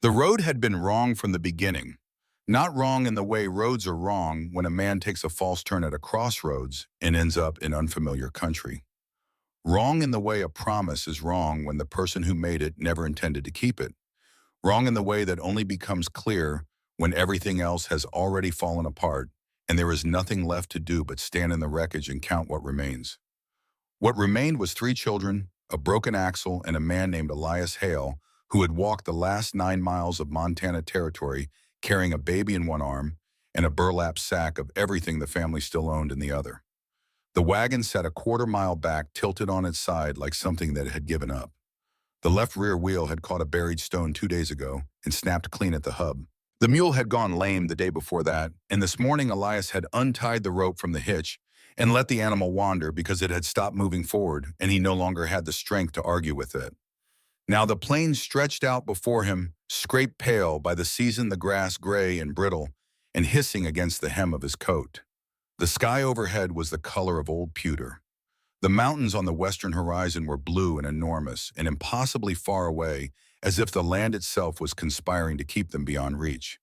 The road had been wrong from the beginning. Not wrong in the way roads are wrong when a man takes a false turn at a crossroads and ends up in unfamiliar country. Wrong in the way a promise is wrong when the person who made it never intended to keep it. Wrong in the way that only becomes clear when everything else has already fallen apart and there is nothing left to do but stand in the wreckage and count what remains. What remained was three children, a broken axle, and a man named Elias Hale, who had walked the last 9 miles of Montana territory carrying a baby in one arm and a burlap sack of everything the family still owned in the other. The wagon sat a quarter-mile back, tilted on its side like something that had given up. The left rear wheel had caught a buried stone 2 days ago and snapped clean at the hub. The mule had gone lame the day before that, and this morning Elias had untied the rope from the hitch and let the animal wander because it had stopped moving forward and he no longer had the strength to argue with it. Now the plain stretched out before him, scraped pale by the season, the grass gray and brittle and hissing against the hem of his coat. The sky overhead was the color of old pewter. The mountains on the western horizon were blue and enormous and impossibly far away, as if the land itself was conspiring to keep them beyond reach.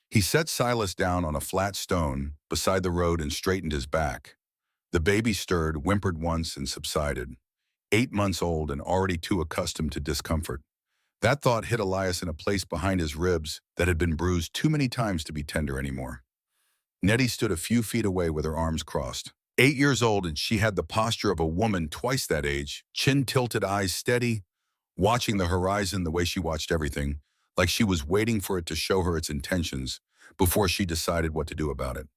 He set Silas down on a flat stone beside the road and straightened his back. The baby stirred, whimpered once, and subsided. 8 months old and already too accustomed to discomfort. That thought hit Elias in a place behind his ribs that had been bruised too many times to be tender anymore. Nettie stood a few feet away with her arms crossed. 8 years old, and she had the posture of a woman twice that age, chin tilted, eyes steady, watching the horizon the way she watched everything, like she was waiting for it to show her its intentions before she decided what to do about it.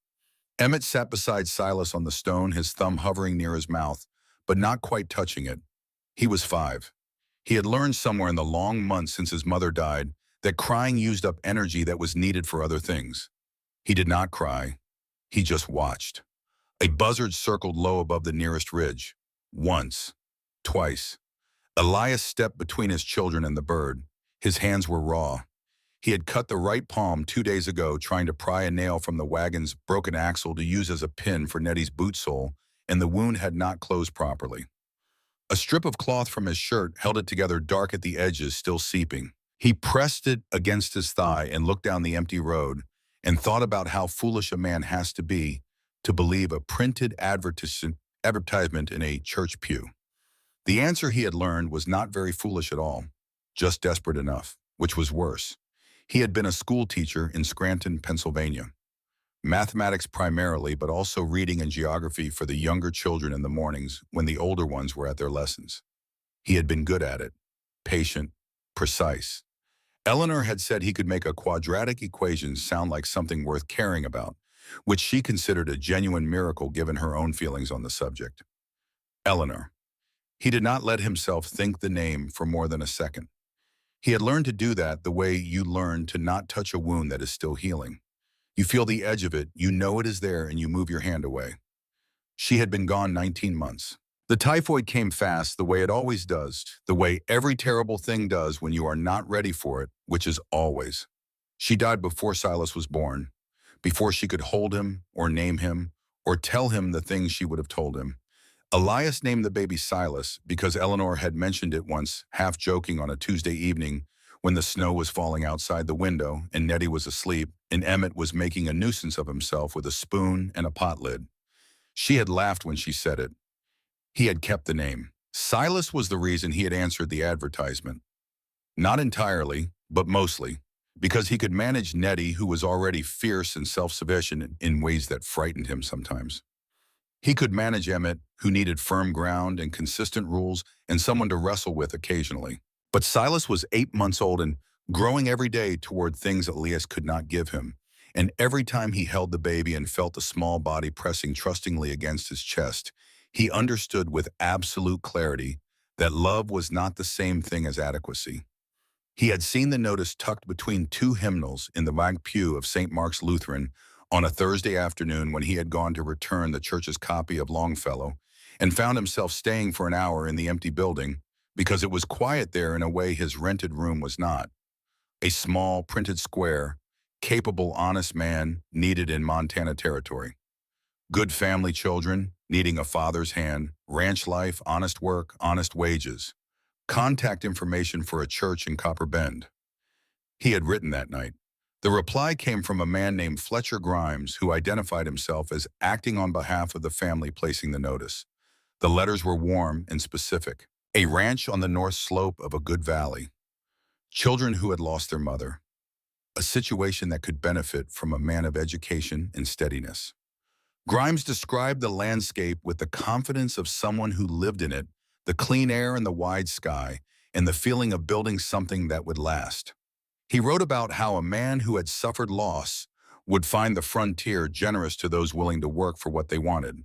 Emmett sat beside Silas on the stone, his thumb hovering near his mouth, but not quite touching it. He was 5. He had learned somewhere in the long months since his mother died that crying used up energy that was needed for other things. He did not cry. He just watched. A buzzard circled low above the nearest ridge. Once. Twice. Elias stepped between his children and the bird. His hands were raw. He had cut the right palm 2 days ago trying to pry a nail from the wagon's broken axle to use as a pin for Nettie's boot sole, and the wound had not closed properly. A strip of cloth from his shirt held it together, dark at the edges, still seeping. He pressed it against his thigh and looked down the empty road and thought about how foolish a man has to be to believe a printed advertisement in a church pew. The answer he had learned was not very foolish at all, just desperate enough, which was worse. He had been a school teacher in Scranton, Pennsylvania. Mathematics primarily, but also reading and geography for the younger children in the mornings when the older ones were at their lessons. He had been good at it, patient, precise. Eleanor had said he could make a quadratic equation sound like something worth caring about, which she considered a genuine miracle given her own feelings on the subject. Eleanor. He did not let himself think the name for more than a second. He had learned to do that the way you learn to not touch a wound that is still healing. You feel the edge of it, you know it is there, and you move your hand away. She had been gone 19 months. The typhoid came fast, the way it always does, the way every terrible thing does when you are not ready for it, which is always. She died before Silas was born, before she could hold him or name him or tell him the things she would have told him. Elias named the baby Silas because Eleanor had mentioned it once, half joking, on a Tuesday evening when the snow was falling outside the window and Nettie was asleep and Emmett was making a nuisance of himself with a spoon and a pot lid. She had laughed when she said it. He had kept the name. Silas was the reason he had answered the advertisement. Not entirely, but mostly, because he could manage Nettie, who was already fierce and self-sufficient in ways that frightened him sometimes. He could manage Emmett, who needed firm ground and consistent rules and someone to wrestle with occasionally. But Silas was 8 months old and growing every day toward things Elias could not give him. And every time he held the baby and felt the small body pressing trustingly against his chest, he understood with absolute clarity that love was not the same thing as adequacy. He had seen the notice tucked between 2 hymnals in the back pew of St. Mark's Lutheran on a Thursday afternoon when he had gone to return the church's copy of Longfellow and found himself staying for an hour in the empty building because it was quiet there in a way his rented room was not. A small, printed square, capable, honest man needed in Montana territory. Good family children needing a father's hand, ranch life, honest work, honest wages. Contact information for a church in Copper Bend. he had written that night. The reply came from a man named Fletcher Grimes, who identified himself as acting on behalf of the family placing the notice. The letters were warm and specific. A ranch on the north slope of a good valley. Children who had lost their mother. A situation that could benefit from a man of education and steadiness. Grimes described the landscape with the confidence of someone who lived in it, the clean air and the wide sky, and the feeling of building something that would last. He wrote about how a man who had suffered loss would find the frontier generous to those willing to work for what they wanted.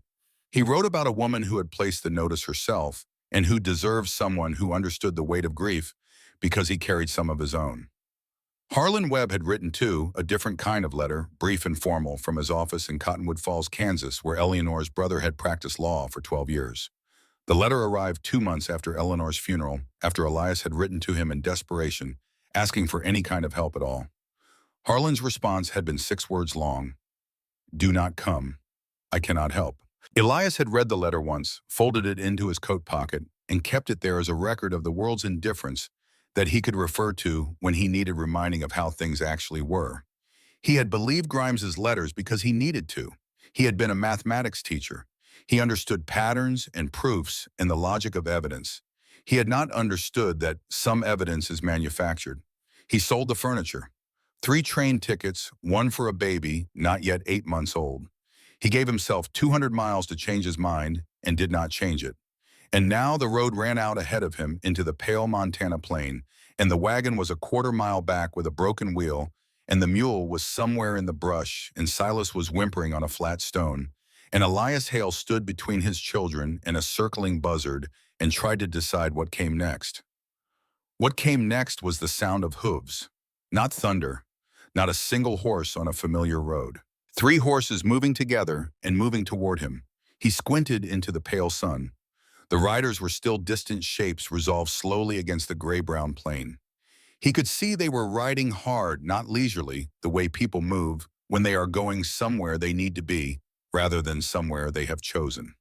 He wrote about a woman who had placed the notice herself and who deserved someone who understood the weight of grief because he carried some of his own. Harlan Webb had written, too, a different kind of letter, brief and formal, from his office in Cottonwood Falls, Kansas, where Eleanor's brother had practiced law for 12 years. The letter arrived 2 months after Eleanor's funeral, after Elias had written to him in desperation, asking for any kind of help at all. Harlan's response had been 6 words long. Do not come. I cannot help. Elias had read the letter once, folded it into his coat pocket, and kept it there as a record of the world's indifference that he could refer to when he needed reminding of how things actually were. He had believed Grimes's letters because he needed to. He had been a mathematics teacher. He understood patterns and proofs and the logic of evidence. He had not understood that some evidence is manufactured. He sold the furniture. 3 train tickets, 1 for a baby, not yet 8 months old. He gave himself 200 miles to change his mind and did not change it. And now the road ran out ahead of him into the pale Montana plain, and the wagon was a quarter-mile back with a broken wheel, and the mule was somewhere in the brush, and Silas was whimpering on a flat stone, and Elias Hale stood between his children and a circling buzzard and tried to decide what came next. What came next was the sound of hooves, not thunder, not a single horse on a familiar road. 3 horses moving together and moving toward him. He squinted into the pale sun. The riders were still distant shapes resolved slowly against the gray-brown plain. He could see they were riding hard, not leisurely, the way people move when they are going somewhere they need to be, rather than somewhere they have chosen.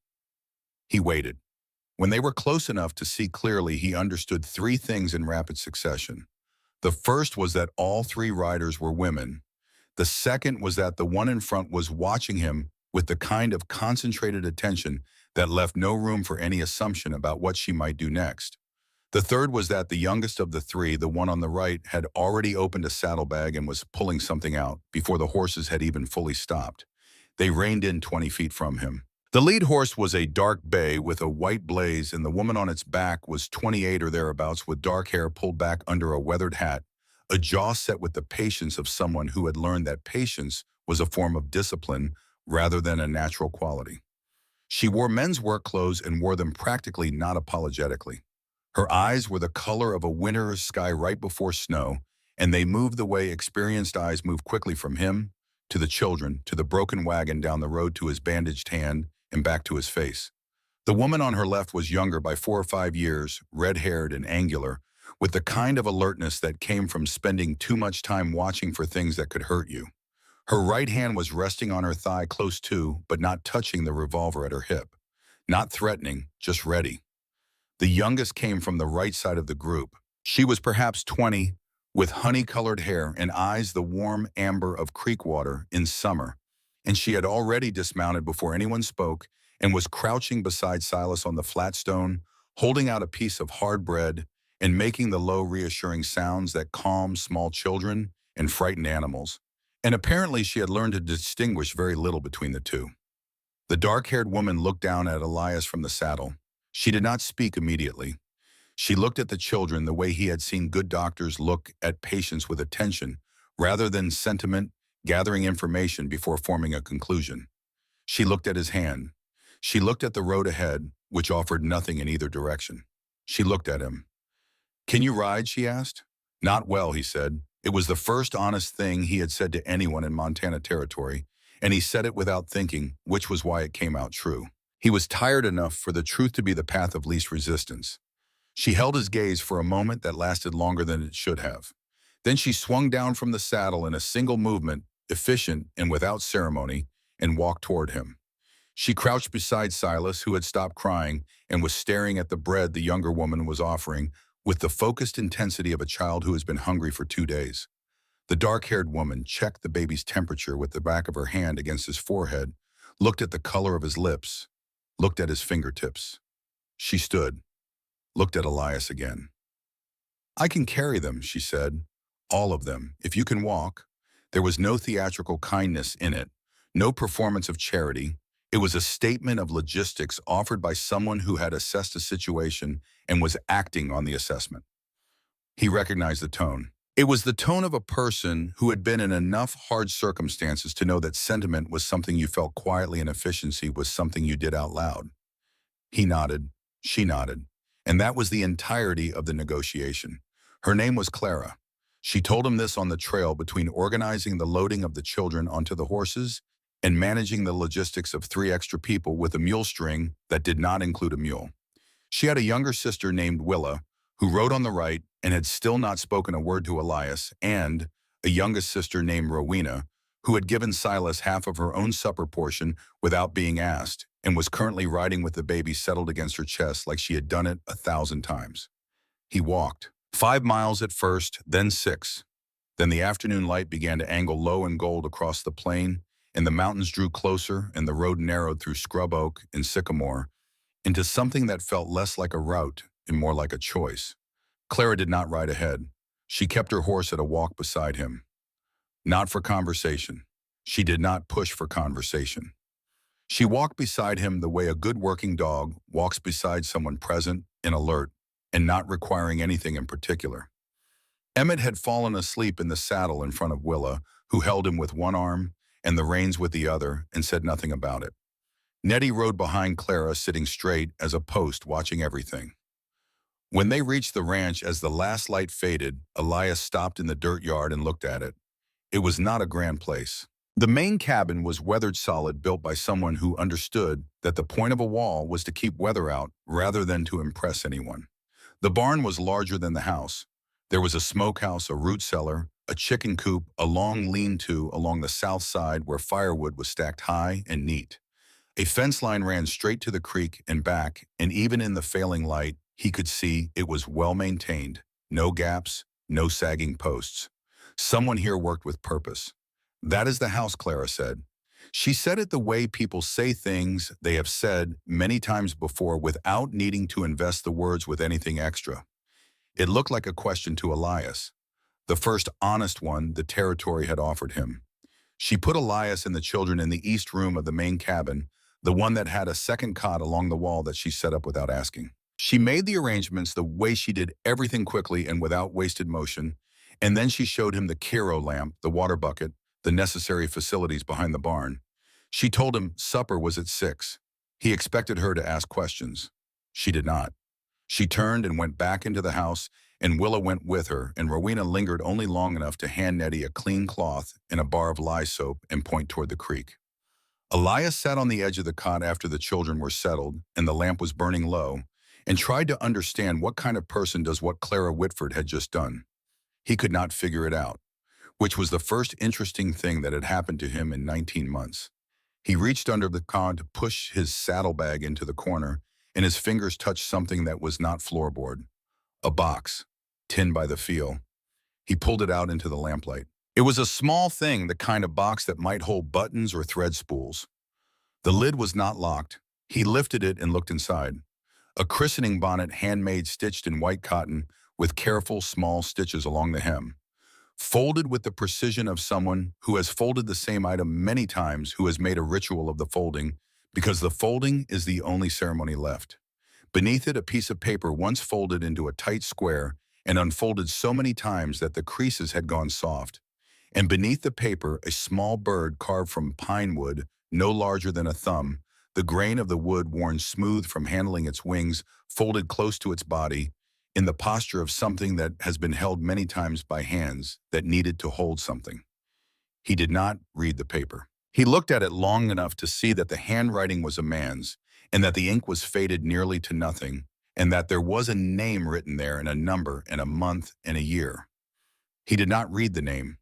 He waited. When they were close enough to see clearly, he understood 3 things in rapid succession. The first was that all 3 riders were women. The second was that the one in front was watching him with the kind of concentrated attention that left no room for any assumption about what she might do next. The third was that the youngest of the 3, the one on the right, had already opened a saddlebag and was pulling something out before the horses had even fully stopped. They reined in 20 feet from him. The lead horse was a dark bay with a white blaze, and the woman on its back was 28 or thereabouts with dark hair pulled back under a weathered hat, a jaw set with the patience of someone who had learned that patience was a form of discipline rather than a natural quality. She wore men's work clothes and wore them practically not apologetically. Her eyes were the color of a winter's sky right before snow, and they moved the way experienced eyes move quickly from him, to the children, to the broken wagon down the road to his bandaged hand, and back to his face. The woman on her left was younger by 4 or 5 years, red-haired and angular, with the kind of alertness that came from spending too much time watching for things that could hurt you. Her right hand was resting on her thigh close to, but not touching the revolver at her hip. Not threatening, just ready. The youngest came from the right side of the group. She was perhaps 20, with honey-colored hair and eyes the warm amber of creek water in summer, and she had already dismounted before anyone spoke and was crouching beside Silas on the flat stone, holding out a piece of hard bread and making the low, reassuring sounds that calm small children and frighten animals. And apparently she had learned to distinguish very little between the 2. The dark-haired woman looked down at Elias from the saddle. She did not speak immediately. She looked at the children the way he had seen good doctors look at patients with attention, rather than sentiment, gathering information before forming a conclusion. She looked at his hand. She looked at the road ahead, which offered nothing in either direction. She looked at him. "Can you ride?" she asked. "Not well," he said. It was the first honest thing he had said to anyone in Montana territory, and he said it without thinking, which was why it came out true. He was tired enough for the truth to be the path of least resistance. She held his gaze for a moment that lasted longer than it should have. Then she swung down from the saddle in a single movement, efficient and without ceremony, and walked toward him. She crouched beside Silas, who had stopped crying and was staring at the bread the younger woman was offering with the focused intensity of a child who has been hungry for 2 days. The dark-haired woman checked the baby's temperature with the back of her hand against his forehead, looked at the color of his lips, looked at his fingertips. She stood, looked at Elias again. "I can carry them," she said. "All of them, if you can walk." There was no theatrical kindness in it, no performance of charity. It was a statement of logistics offered by someone who had assessed a situation and was acting on the assessment. He recognized the tone. It was the tone of a person who had been in enough hard circumstances to know that sentiment was something you felt quietly and efficiency was something you did out loud. He nodded, she nodded, and that was the entirety of the negotiation. Her name was Clara. She told him this on the trail between organizing the loading of the children onto the horses and managing the logistics of 3 extra people with a mule string that did not include a mule. She had a younger sister named Willa, who rode on the right and had still not spoken a word to Elias, and a youngest sister named Rowena, who had given Silas half of her own supper portion without being asked, and was currently riding with the baby settled against her chest like she had done it 1,000 times. He walked. 5 miles at first, then 6. Then the afternoon light began to angle low and gold across the plain, and the mountains drew closer, and the road narrowed through scrub oak and sycamore into something that felt less like a route and more like a choice. Clara did not ride ahead. She kept her horse at a walk beside him. Not for conversation. She did not push for conversation. She walked beside him the way a good working dog walks beside someone present and alert and not requiring anything in particular. Emmett had fallen asleep in the saddle in front of Willa, who held him with one arm and the reins with the other and said nothing about it. Nettie rode behind Clara, sitting straight as a post, watching everything. When they reached the ranch, as the last light faded, Elias stopped in the dirt yard and looked at it. It was not a grand place. The main cabin was weathered solid, built by someone who understood that the point of a wall was to keep weather out rather than to impress anyone. The barn was larger than the house. There was a smokehouse, a root cellar, a chicken coop, a long lean-to along the south side where firewood was stacked high and neat. A fence line ran straight to the creek and back, and even in the failing light, he could see it was well maintained. No gaps, no sagging posts. Someone here worked with purpose. "That is the house," Clara said. She said it the way people say things they have said many times before without needing to invest the words with anything extra. It looked like a question to Elias, the first honest one the territory had offered him. She put Elias and the children in the east room of the main cabin, the one that had a second cot along the wall that she set up without asking. She made the arrangements the way she did everything quickly and without wasted motion, and then she showed him the Kiro lamp, the water bucket, the necessary facilities behind the barn. She told him supper was at 6. He expected her to ask questions. She did not. She turned and went back into the house, and Willa went with her, and Rowena lingered only long enough to hand Nettie a clean cloth and a bar of lye soap and point toward the creek. Elias sat on the edge of the cot after the children were settled and the lamp was burning low, and tried to understand what kind of person does what Clara Whitford had just done. He could not figure it out, which was the first interesting thing that had happened to him in 19 months. He reached under the cot to push his saddlebag into the corner, and his fingers touched something that was not floorboard. A box, tin by the feel. He pulled it out into the lamplight. It was a small thing, the kind of box that might hold buttons or thread spools. The lid was not locked. He lifted it and looked inside. A christening bonnet, handmade, stitched in white cotton, with careful small stitches along the hem. Folded with the precision of someone who has folded the same item many times, who has made a ritual of the folding, because the folding is the only ceremony left. Beneath it, a piece of paper once folded into a tight square and unfolded so many times that the creases had gone soft. And beneath the paper, a small bird carved from pine wood, no larger than a thumb, the grain of the wood worn smooth from handling its wings, folded close to its body, in the posture of something that has been held many times by hands that needed to hold something. He did not read the paper. He looked at it long enough to see that the handwriting was a man's, and that the ink was faded nearly to nothing, and that there was a name written there and a number and a month and a year. He did not read the name.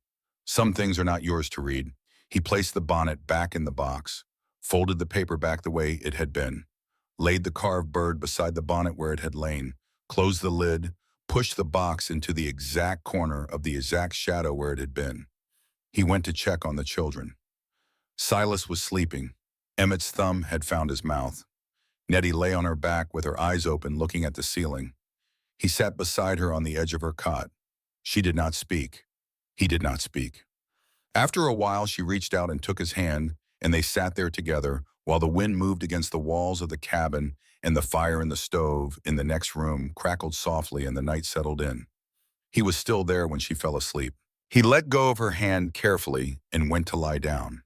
Some things are not yours to read. He placed the bonnet back in the box, folded the paper back the way it had been, laid the carved bird beside the bonnet where it had lain, closed the lid, pushed the box into the exact corner of the exact shadow where it had been. He went to check on the children. Silas was sleeping. Emmett's thumb had found his mouth. Nettie lay on her back with her eyes open, looking at the ceiling. He sat beside her on the edge of her cot. She did not speak. He did not speak. After a while, she reached out and took his hand, and they sat there together while the wind moved against the walls of the cabin and the fire in the stove in the next room crackled softly and the night settled in. He was still there when she fell asleep. He let go of her hand carefully and went to lie down.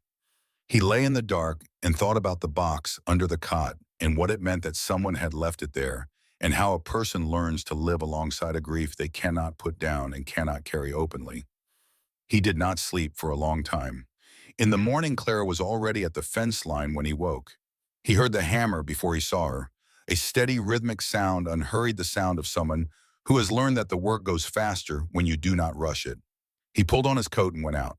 He lay in the dark and thought about the box under the cot and what it meant that someone had left it there, and how a person learns to live alongside a grief they cannot put down and cannot carry openly. He did not sleep for a long time. In the morning, Clara was already at the fence line when he woke. He heard the hammer before he saw her. A steady, rhythmic sound unhurried the sound of someone who has learned that the work goes faster when you do not rush it. He pulled on his coat and went out.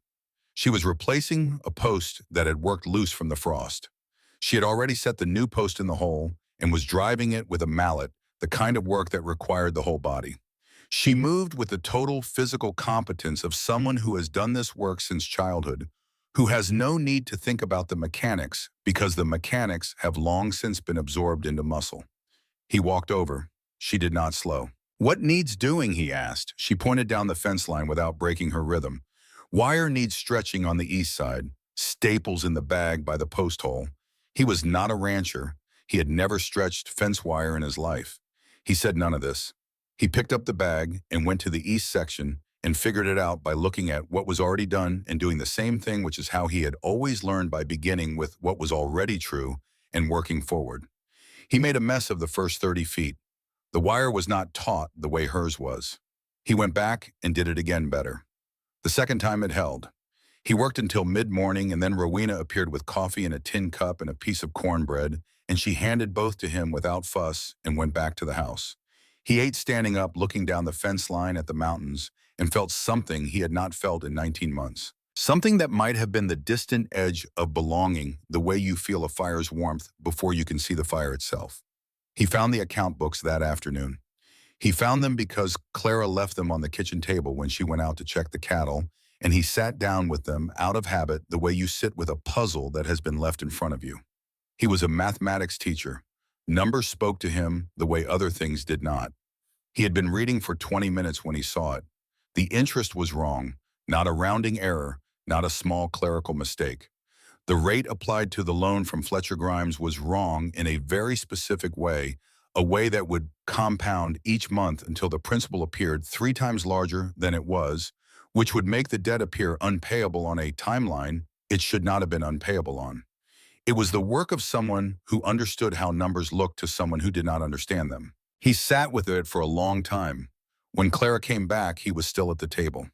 She was replacing a post that had worked loose from the frost. She had already set the new post in the hole and was driving it with a mallet, the kind of work that required the whole body. She moved with the total physical competence of someone who has done this work since childhood, who has no need to think about the mechanics because the mechanics have long since been absorbed into muscle. He walked over. She did not slow. "What needs doing?" he asked. She pointed down the fence line without breaking her rhythm. "Wire needs stretching on the east side, staples in the bag by the post hole." He was not a rancher. He had never stretched fence wire in his life. He said none of this. He picked up the bag and went to the east section and figured it out by looking at what was already done and doing the same thing, which is how he had always learned, by beginning with what was already true and working forward. He made a mess of the first 30 feet. The wire was not taut the way hers was. He went back and did it again better. The second time it held. He worked until mid-morning, and then Rowena appeared with coffee in a tin cup and a piece of cornbread, and she handed both to him without fuss and went back to the house. He ate standing up, looking down the fence line at the mountains, and felt something he had not felt in 19 months. Something that might have been the distant edge of belonging, the way you feel a fire's warmth before you can see the fire itself. He found the account books that afternoon. He found them because Clara left them on the kitchen table when she went out to check the cattle, and he sat down with them out of habit, the way you sit with a puzzle that has been left in front of you. He was a mathematics teacher. Numbers spoke to him the way other things did not. He had been reading for 20 minutes when he saw it. The interest was wrong, not a rounding error, not a small clerical mistake. The rate applied to the loan from Fletcher Grimes was wrong in a very specific way, a way that would compound each month until the principal appeared 3 times larger than it was, which would make the debt appear unpayable on a timeline it should not have been unpayable on. It was the work of someone who understood how numbers looked to someone who did not understand them. He sat with it for a long time. When Clara came back, he was still at the table.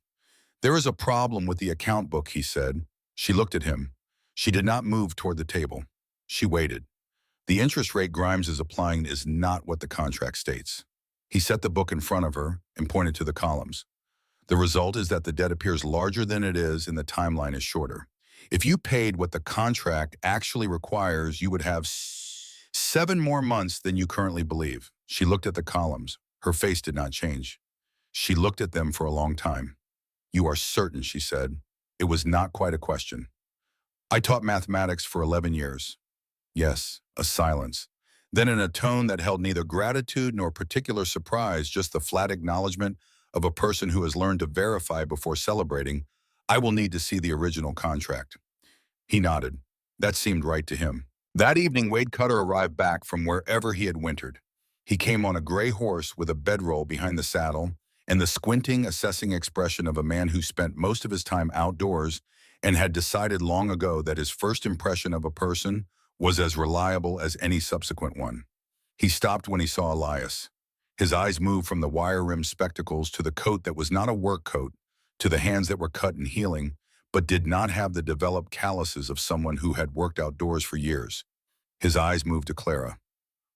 "There is a problem with the account book," he said. She looked at him. She did not move toward the table. She waited. "The interest rate Grimes is applying is not what the contract states." He set the book in front of her and pointed to the columns. "The result is that the debt appears larger than it is and the timeline is shorter. If you paid what the contract actually requires, you would have 7 more months than you currently believe." She looked at the columns. Her face did not change. She looked at them for a long time. "You are certain?" she said. It was not quite a question. "I taught mathematics for 11 years. "Yes." A silence. Then, in a tone that held neither gratitude nor particular surprise, just the flat acknowledgement of a person who has learned to verify before celebrating, "I will need to see the original contract." He nodded. That seemed right to him. That evening, Wade Cutter arrived back from wherever he had wintered. He came on a gray horse with a bedroll behind the saddle and the squinting, assessing expression of a man who spent most of his time outdoors and had decided long ago that his first impression of a person was as reliable as any subsequent one. He stopped when he saw Elias. His eyes moved from the wire-rimmed spectacles to the coat that was not a work coat, to the hands that were cut and healing, but did not have the developed calluses of someone who had worked outdoors for years. His eyes moved to Clara.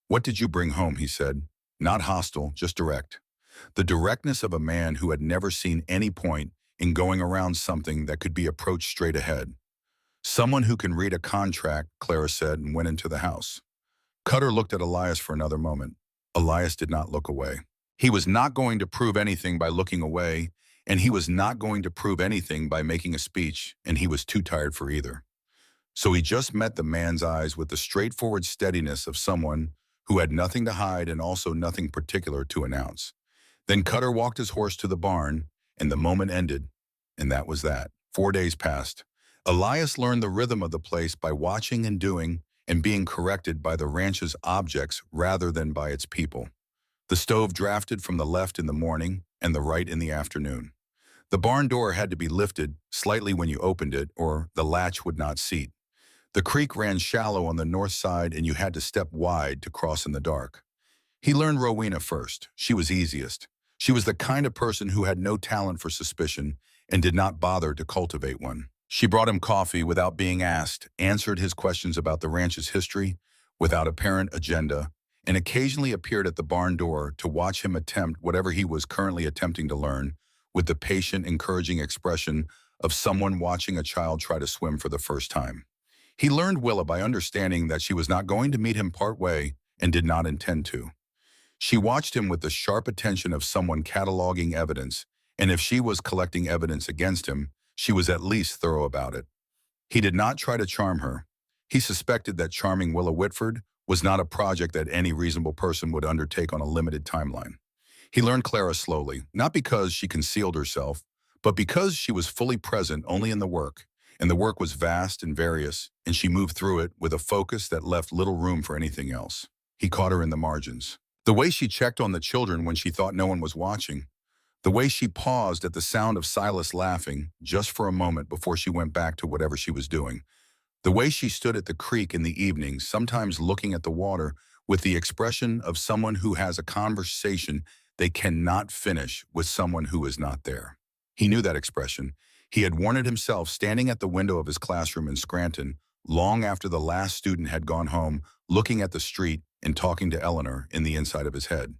"What did you bring home?" he said. Not hostile, just direct. The directness of a man who had never seen any point in going around something that could be approached straight ahead. "Someone who can read a contract," Clara said, and went into the house. Cutter looked at Elias for another moment. Elias did not look away. He was not going to prove anything by looking away, and he was not going to prove anything by making a speech, and he was too tired for either. So he just met the man's eyes with the straightforward steadiness of someone who had nothing to hide and also nothing particular to announce. Then Cutter walked his horse to the barn, and the moment ended, and that was that. 4 days passed. Elias learned the rhythm of the place by watching and doing and being corrected by the ranch's objects rather than by its people. The stove drafted from the left in the morning and the right in the afternoon. The barn door had to be lifted slightly when you opened it, or the latch would not seat. The creek ran shallow on the north side, and you had to step wide to cross in the dark. He learned Rowena first. She was easiest. She was the kind of person who had no talent for suspicion and did not bother to cultivate one. She brought him coffee without being asked, answered his questions about the ranch's history without apparent agenda, and occasionally appeared at the barn door to watch him attempt whatever he was currently attempting to learn with the patient, encouraging expression of someone watching a child try to swim for the first time. He learned Willa by understanding that she was not going to meet him part way and did not intend to. She watched him with the sharp attention of someone cataloging evidence, and if she was collecting evidence against him, she was at least thorough about it. He did not try to charm her. He suspected that charming Willa Whitford was not a project that any reasonable person would undertake on a limited timeline. He learned Clara slowly, not because she concealed herself, but because she was fully present only in the work, and the work was vast and various, and she moved through it with a focus that left little room for anything else. He caught her in the margins. The way she checked on the children when she thought no one was watching. The way she paused at the sound of Silas laughing just for a moment before she went back to whatever she was doing. The way she stood at the creek in the evenings, sometimes looking at the water with the expression of someone who has a conversation they cannot finish with someone who is not there. He knew that expression. He had worn it himself standing at the window of his classroom in Scranton long after the last student had gone home, looking at the street and talking to Eleanor in the inside of his head.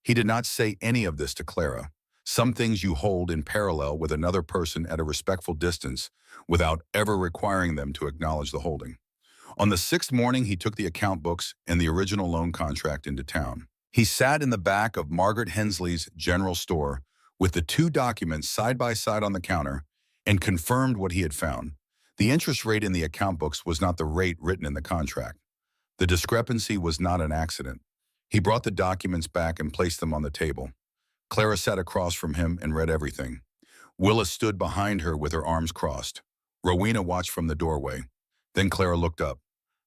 He did not say any of this to Clara. Some things you hold in parallel with another person at a respectful distance without ever requiring them to acknowledge the holding. On the 6th morning, he took the account books and the original loan contract into town. He sat in the back of Margaret Hensley's general store with the 2 documents side by side on the counter and confirmed what he had found. The interest rate in the account books was not the rate written in the contract. The discrepancy was not an accident. He brought the documents back and placed them on the table. Clara sat across from him and read everything. Willa stood behind her with her arms crossed. Rowena watched from the doorway. Then Clara looked up.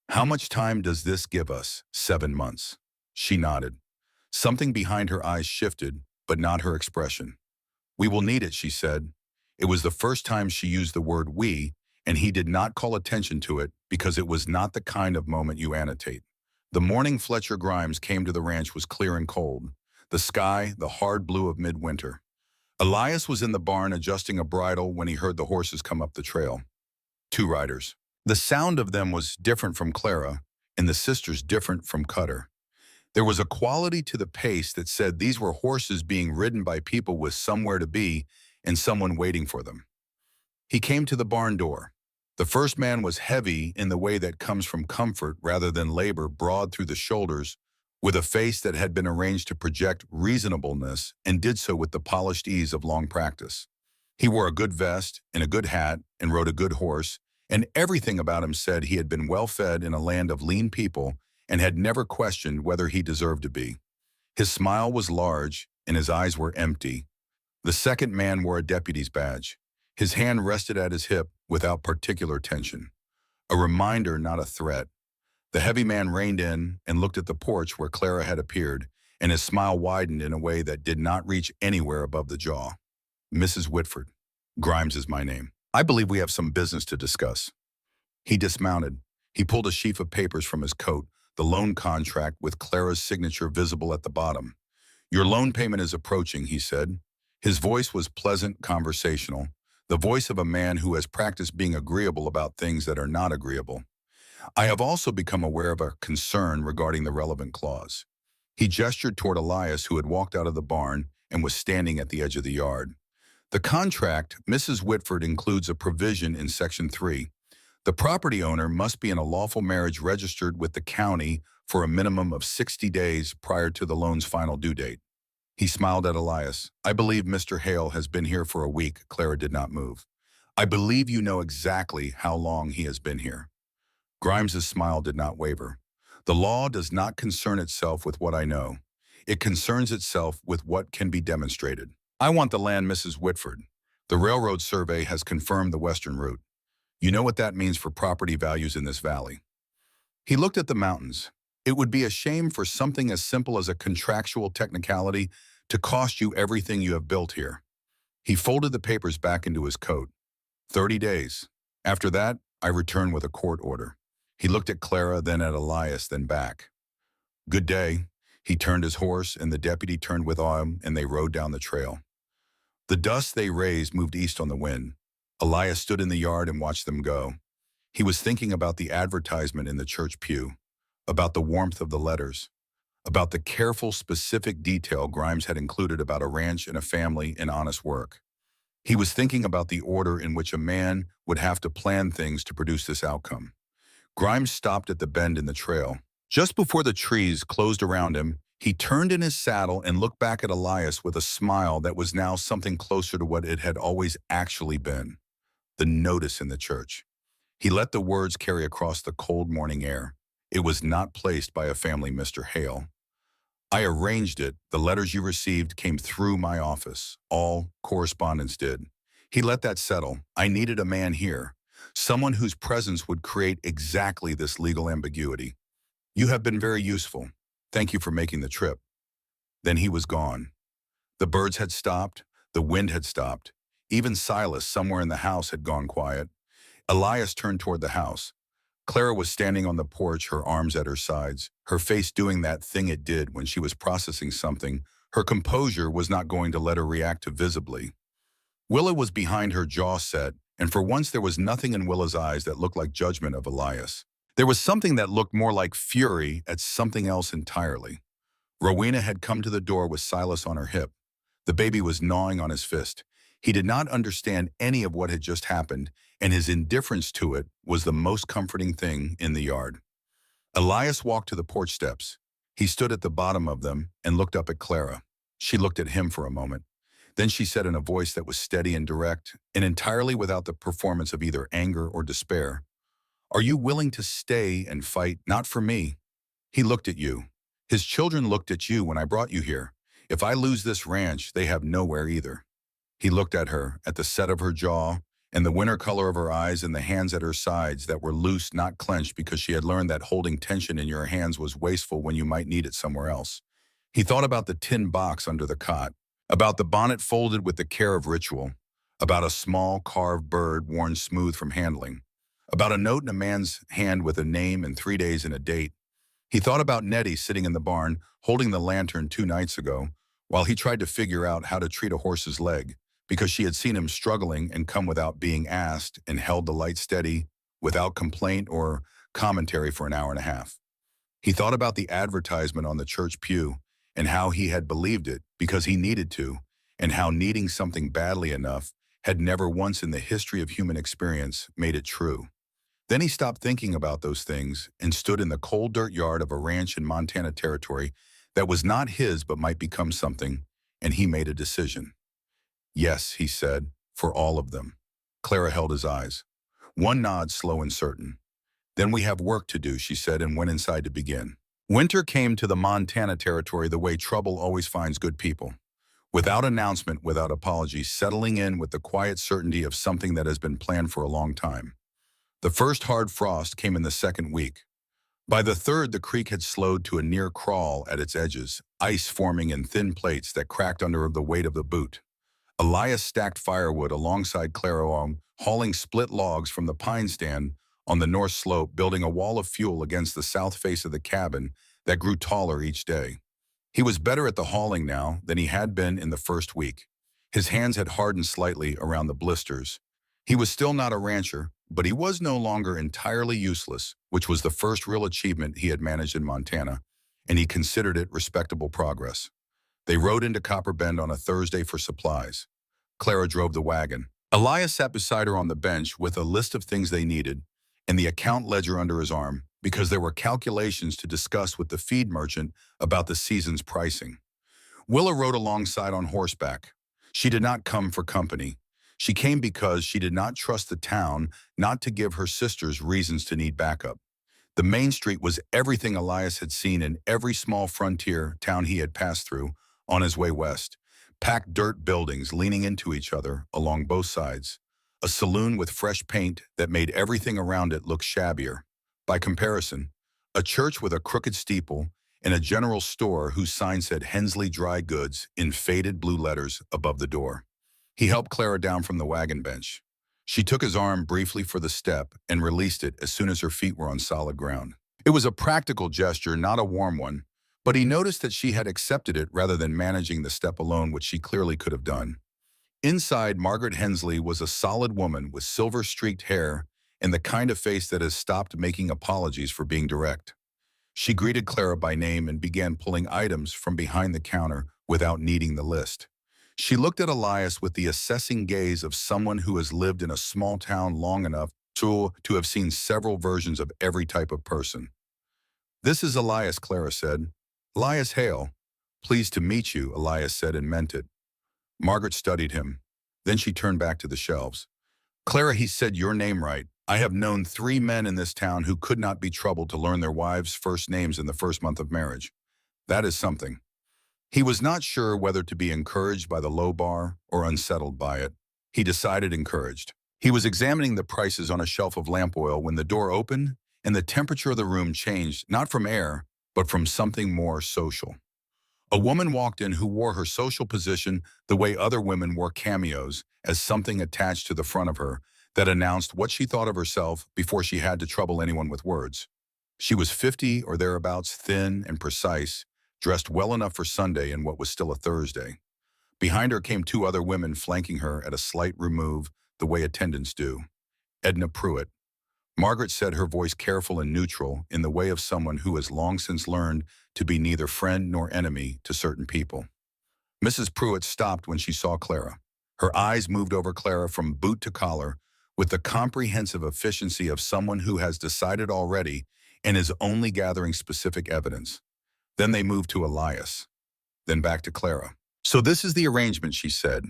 "How much time does this give us?" "7 months. She nodded. Something behind her eyes shifted, but not her expression. "We will need it," she said. It was the first time she used the word we, and he did not call attention to it because it was not the kind of moment you annotate. The morning Fletcher Grimes came to the ranch was clear and cold. The sky, the hard blue of midwinter. Elias was in the barn adjusting a bridle when he heard the horses come up the trail. 2 riders. The sound of them was different from Clara, and the sisters different from Cutter. There was a quality to the pace that said these were horses being ridden by people with somewhere to be and someone waiting for them. He came to the barn door. The first man was heavy in the way that comes from comfort rather than labor, broad through the shoulders, with a face that had been arranged to project reasonableness and did so with the polished ease of long practice. He wore a good vest and a good hat and rode a good horse, and everything about him said he had been well fed in a land of lean people and had never questioned whether he deserved to be. His smile was large and his eyes were empty. The second man wore a deputy's badge. His hand rested at his hip without particular tension. A reminder, not a threat. The heavy man reined in and looked at the porch where Clara had appeared, and his smile widened in a way that did not reach anywhere above the jaw. "Mrs. Whitford, Grimes is my name. I believe we have some business to discuss." He dismounted. He pulled a sheaf of papers from his coat, the loan contract with Clara's signature visible at the bottom. "Your loan payment is approaching," he said. His voice was pleasant, conversational, the voice of a man who has practiced being agreeable about things that are not agreeable. "I have also become aware of a concern regarding the relevant clause." He gestured toward Elias, who had walked out of the barn and was standing at the edge of the yard. "The contract, Mrs. Whitford, includes a provision in Section 3. The property owner must be in a lawful marriage registered with the county for a minimum of 60 days prior to the loan's final due date." He smiled at Elias. I believe Mr. Hale has been here for a week. Clara did not move. I believe you know exactly how long he has been here. Grimes's smile did not waver. The law does not concern itself with what I know. It concerns itself with what can be demonstrated. I want the land, Mrs. Whitford. The railroad survey has confirmed the western route. You know what that means for property values in this valley. He looked at the mountains. It would be a shame for something as simple as a contractual technicality to cost you everything you have built here. He folded the papers back into his coat. 30 days. After that, I return with a court order. He looked at Clara, then at Elias, then back. Good day. He turned his horse, and the deputy turned with him, and they rode down the trail. The dust they raised moved east on the wind. Elias stood in the yard and watched them go. He was thinking about the advertisement in the church pew, about the warmth of the letters, about the careful, specific detail Grimes had included about a ranch and a family and honest work. He was thinking about the order in which a man would have to plan things to produce this outcome. Grimes stopped at the bend in the trail. Just before the trees closed around him, he turned in his saddle and looked back at Elias with a smile that was now something closer to what it had always actually been. The notice in the church. He let the words carry across the cold morning air. It was not placed by a family Mr. Hale. I arranged it. The letters you received came through my office. All correspondence did. He let that settle. I needed a man here, someone whose presence would create exactly this legal ambiguity. You have been very useful. Thank you for making the trip. Then he was gone. The birds had stopped. The wind had stopped. Even Silas, somewhere in the house, had gone quiet. Elias turned toward the house. Clara was standing on the porch, her arms at her sides, her face doing that thing it did when she was processing something. Her composure was not going to let her react too visibly. Willa was behind her, jaw set, and for once there was nothing in Willa's eyes that looked like judgment of Elias. There was something that looked more like fury at something else entirely. Rowena had come to the door with Silas on her hip. The baby was gnawing on his fist. He did not understand any of what had just happened, and his indifference to it was the most comforting thing in the yard. Elias walked to the porch steps. He stood at the bottom of them and looked up at Clara. She looked at him for a moment. Then she said in a voice that was steady and direct, and entirely without the performance of either anger or despair, "Are you willing to stay and fight, not for me? He looked at you. His children looked at you when I brought you here. If I lose this ranch, they have nowhere either." He looked at her, at the set of her jaw, and the winter color of her eyes and the hands at her sides that were loose, not clenched, because she had learned that holding tension in your hands was wasteful when you might need it somewhere else. He thought about the tin box under the cot, about the bonnet folded with the care of ritual, about a small carved bird worn smooth from handling, about a note in a man's hand with a name and 3 days and a date. He thought about Nettie sitting in the barn, holding the lantern 2 nights ago, while he tried to figure out how to treat a horse's leg, because she had seen him struggling and come without being asked and held the light steady without complaint or commentary for an hour and a half. He thought about the advertisement on the church pew and how he had believed it because he needed to, and how needing something badly enough had never once in the history of human experience made it true. Then he stopped thinking about those things and stood in the cold dirt yard of a ranch in Montana territory that was not his but might become something, and he made a decision. Yes, he said, for all of them. Clara held his eyes. One nod, slow and certain. Then we have work to do, she said, and went inside to begin. Winter came to the Montana territory the way trouble always finds good people. Without announcement, without apology, settling in with the quiet certainty of something that has been planned for a long time. The first hard frost came in the second week. By the third, the creek had slowed to a near crawl at its edges, ice forming in thin plates that cracked under the weight of the boot. Elias stacked firewood alongside Clara, hauling split logs from the pine stand on the north slope, building a wall of fuel against the south face of the cabin that grew taller each day. He was better at the hauling now than he had been in the first week. His hands had hardened slightly around the blisters. He was still not a rancher, but he was no longer entirely useless, which was the first real achievement he had managed in Montana, and he considered it respectable progress. They rode into Copper Bend on a Thursday for supplies. Clara drove the wagon. Elias sat beside her on the bench with a list of things they needed and the account ledger under his arm, because there were calculations to discuss with the feed merchant about the season's pricing. Willa rode alongside on horseback. She did not come for company. She came because she did not trust the town not to give her sisters reasons to need backup. The main street was everything Elias had seen in every small frontier town he had passed through on his way west. Packed dirt buildings leaning into each other along both sides. A saloon with fresh paint that made everything around it look shabbier. By comparison, a church with a crooked steeple and a general store whose sign said Hensley Dry Goods in faded blue letters above the door. He helped Clara down from the wagon bench. She took his arm briefly for the step and released it as soon as her feet were on solid ground. It was a practical gesture, not a warm one, but he noticed that she had accepted it rather than managing the step alone, which she clearly could have done. Inside, Margaret Hensley was a solid woman with silver-streaked hair and the kind of face that has stopped making apologies for being direct. She greeted Clara by name and began pulling items from behind the counter without needing the list. She looked at Elias with the assessing gaze of someone who has lived in a small town long enough to have seen several versions of every type of person. "This is Elias," Clara said. "Elias Hale." "Pleased to meet you," Elias said and meant it. Margaret studied him. Then she turned back to the shelves. "Clara, he said your name right. I have known 3 men in this town who could not be troubled to learn their wives' first names in the first month of marriage. That is something." He was not sure whether to be encouraged by the low bar or unsettled by it. He decided encouraged. He was examining the prices on a shelf of lamp oil when the door opened and the temperature of the room changed, not from air, but from something more social. A woman walked in who wore her social position the way other women wore cameos, as something attached to the front of her that announced what she thought of herself before she had to trouble anyone with words. She was 50 or thereabouts, thin and precise, dressed well enough for Sunday in what was still a Thursday. Behind her came 2 other women flanking her at a slight remove, the way attendants do. Edna Pruitt. Margaret said, her voice careful and neutral, in the way of someone who has long since learned to be neither friend nor enemy to certain people. Mrs. Pruitt stopped when she saw Clara. Her eyes moved over Clara from boot to collar with the comprehensive efficiency of someone who has decided already and is only gathering specific evidence. Then they moved to Elias, then back to Clara. "So this is the arrangement," she said.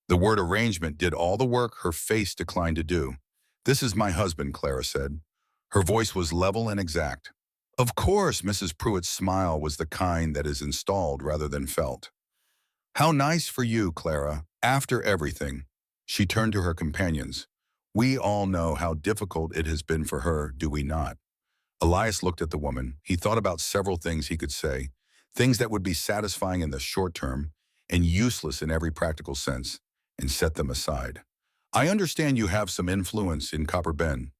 The word arrangement did all the work her face declined to do. "This is my husband," Clara said. Her voice was level and exact. "Of course," Mrs. Pruitt's smile was the kind that is installed rather than felt. "How nice for you, Clara, after everything." She turned to her companions. "We all know how difficult it has been for her, do we not?" Elias looked at the woman. He thought about several things he could say, things that would be satisfying in the short term and useless in every practical sense, and set them aside. "I understand you have some influence in Copper Bend."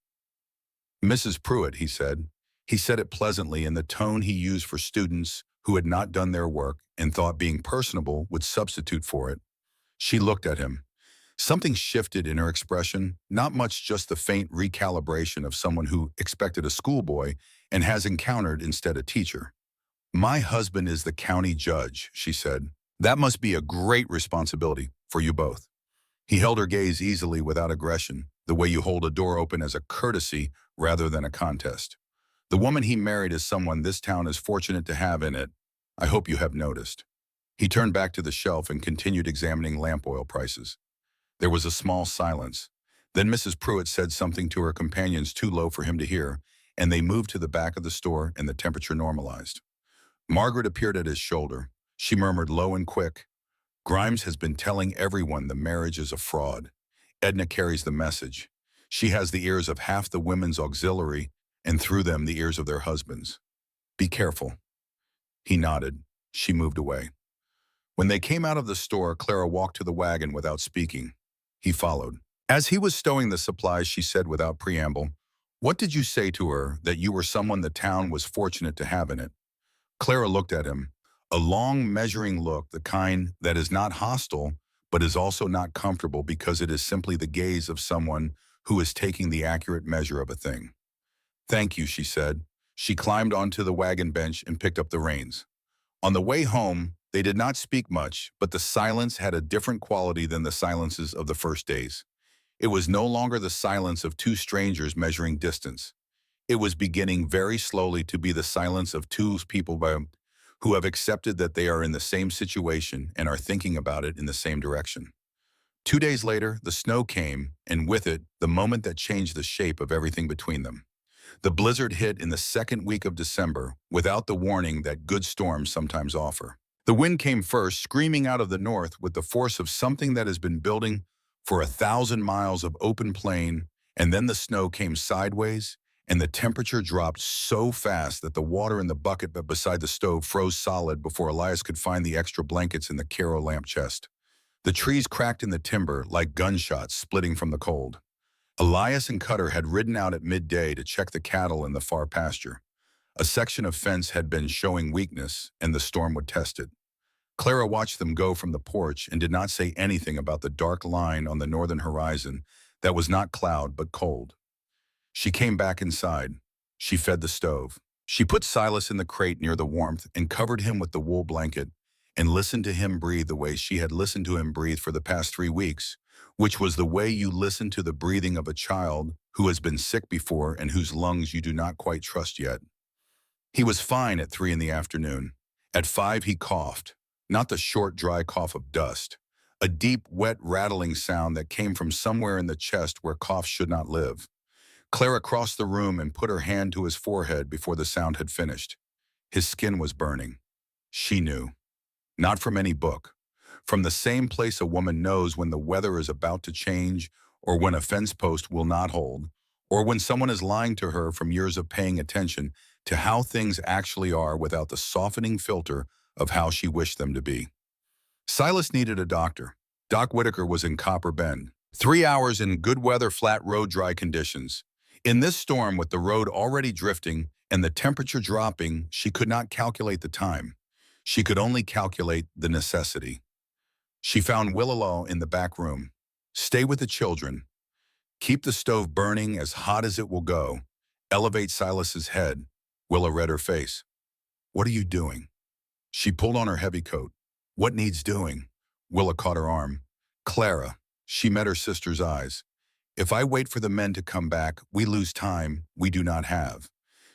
"Mrs. Pruitt," he said. He said it pleasantly in the tone he used for students who had not done their work and thought being personable would substitute for it. She looked at him. Something shifted in her expression, not much, just the faint recalibration of someone who expected a schoolboy and has encountered instead a teacher. "My husband is the county judge," she said. "That must be a great responsibility for you both." He held her gaze easily without aggression, the way you hold a door open as a courtesy rather than a contest. "The woman he married is someone this town is fortunate to have in it. I hope you have noticed." He turned back to the shelf and continued examining lamp oil prices. There was a small silence. Then Mrs. Pruitt said something to her companions too low for him to hear, and they moved to the back of the store and the temperature normalized. Margaret appeared at his shoulder. She murmured low and quick, "Grimes has been telling everyone the marriage is a fraud. Edna carries the message. She has the ears of half the women's auxiliary, and through them the ears of their husbands. Be careful." He nodded. She moved away. When they came out of the store, Clara walked to the wagon without speaking. He followed. As he was stowing the supplies, she said without preamble, "What did you say to her that you were someone the town was fortunate to have in it?" Clara looked at him, a long, measuring look, the kind that is not hostile, but is also not comfortable because it is simply the gaze of someone who is taking the accurate measure of a thing. "Thank you," she said. She climbed onto the wagon bench and picked up the reins. On the way home, they did not speak much, but the silence had a different quality than the silences of the first days. It was no longer the silence of 2 strangers measuring distance. It was beginning very slowly to be the silence of 2 people who have accepted that they are in the same situation and are thinking about it in the same direction. 2 days later, the snow came, and with it, the moment that changed the shape of everything between them. The blizzard hit in the second week of December, without the warning that good storms sometimes offer. The wind came first, screaming out of the north with the force of something that has been building for 1,000 miles of open plain, and then the snow came sideways, and the temperature dropped so fast that the water in the bucket beside the stove froze solid before Elias could find the extra blankets in the Caro lamp chest. The trees cracked in the timber like gunshots splitting from the cold. Elias and Cutter had ridden out at midday to check the cattle in the far pasture. A section of fence had been showing weakness, and the storm would test it. Clara watched them go from the porch and did not say anything about the dark line on the northern horizon that was not cloud but cold. She came back inside. She fed the stove. She put Silas in the crate near the warmth and covered him with the wool blanket and listened to him breathe the way she had listened to him breathe for the past 3 weeks, which was the way you listen to the breathing of a child who has been sick before and whose lungs you do not quite trust yet. He was fine at 3 in the afternoon. At 5 he coughed, not the short, dry cough of dust, a deep, wet, rattling sound that came from somewhere in the chest where coughs should not live. Clara crossed the room and put her hand to his forehead before the sound had finished. His skin was burning. She knew. Not from any book. From the same place a woman knows when the weather is about to change, or when a fence post will not hold, or when someone is lying to her from years of paying attention to how things actually are without the softening filter of how she wished them to be. Silas needed a doctor. Doc Whitaker was in Copper Bend. 3 hours in good weather, flat road, dry conditions. In this storm, with the road already drifting and the temperature dropping, she could not calculate the time. She could only calculate the necessity. She found Willalow in the back room. Stay with the children. Keep the stove burning as hot as it will go. Elevate Silas's head. Willa read her face. What are you doing? She pulled on her heavy coat. What needs doing? Willa caught her arm. Clara. She met her sister's eyes. If I wait for the men to come back, we lose time we do not have.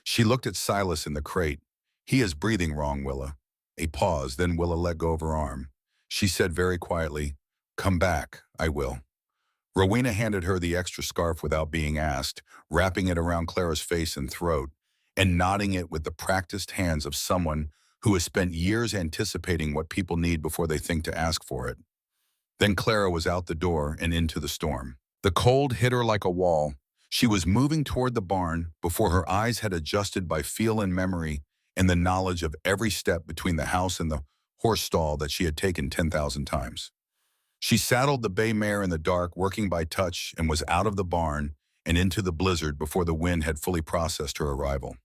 She looked at Silas in the crate. He is breathing wrong, Willa. A pause, then Willa let go of her arm. She said very quietly, come back, I will. Rowena handed her the extra scarf without being asked, wrapping it around Clara's face and throat, and knotting it with the practiced hands of someone who has spent years anticipating what people need before they think to ask for it. Then Clara was out the door and into the storm. The cold hit her like a wall. She was moving toward the barn before her eyes had adjusted by feel and memory and the knowledge of every step between the house and the horse stall that she had taken 10,000 times. She saddled the bay mare in the dark, working by touch, and was out of the barn and into the blizzard before the wind had fully processed her arrival.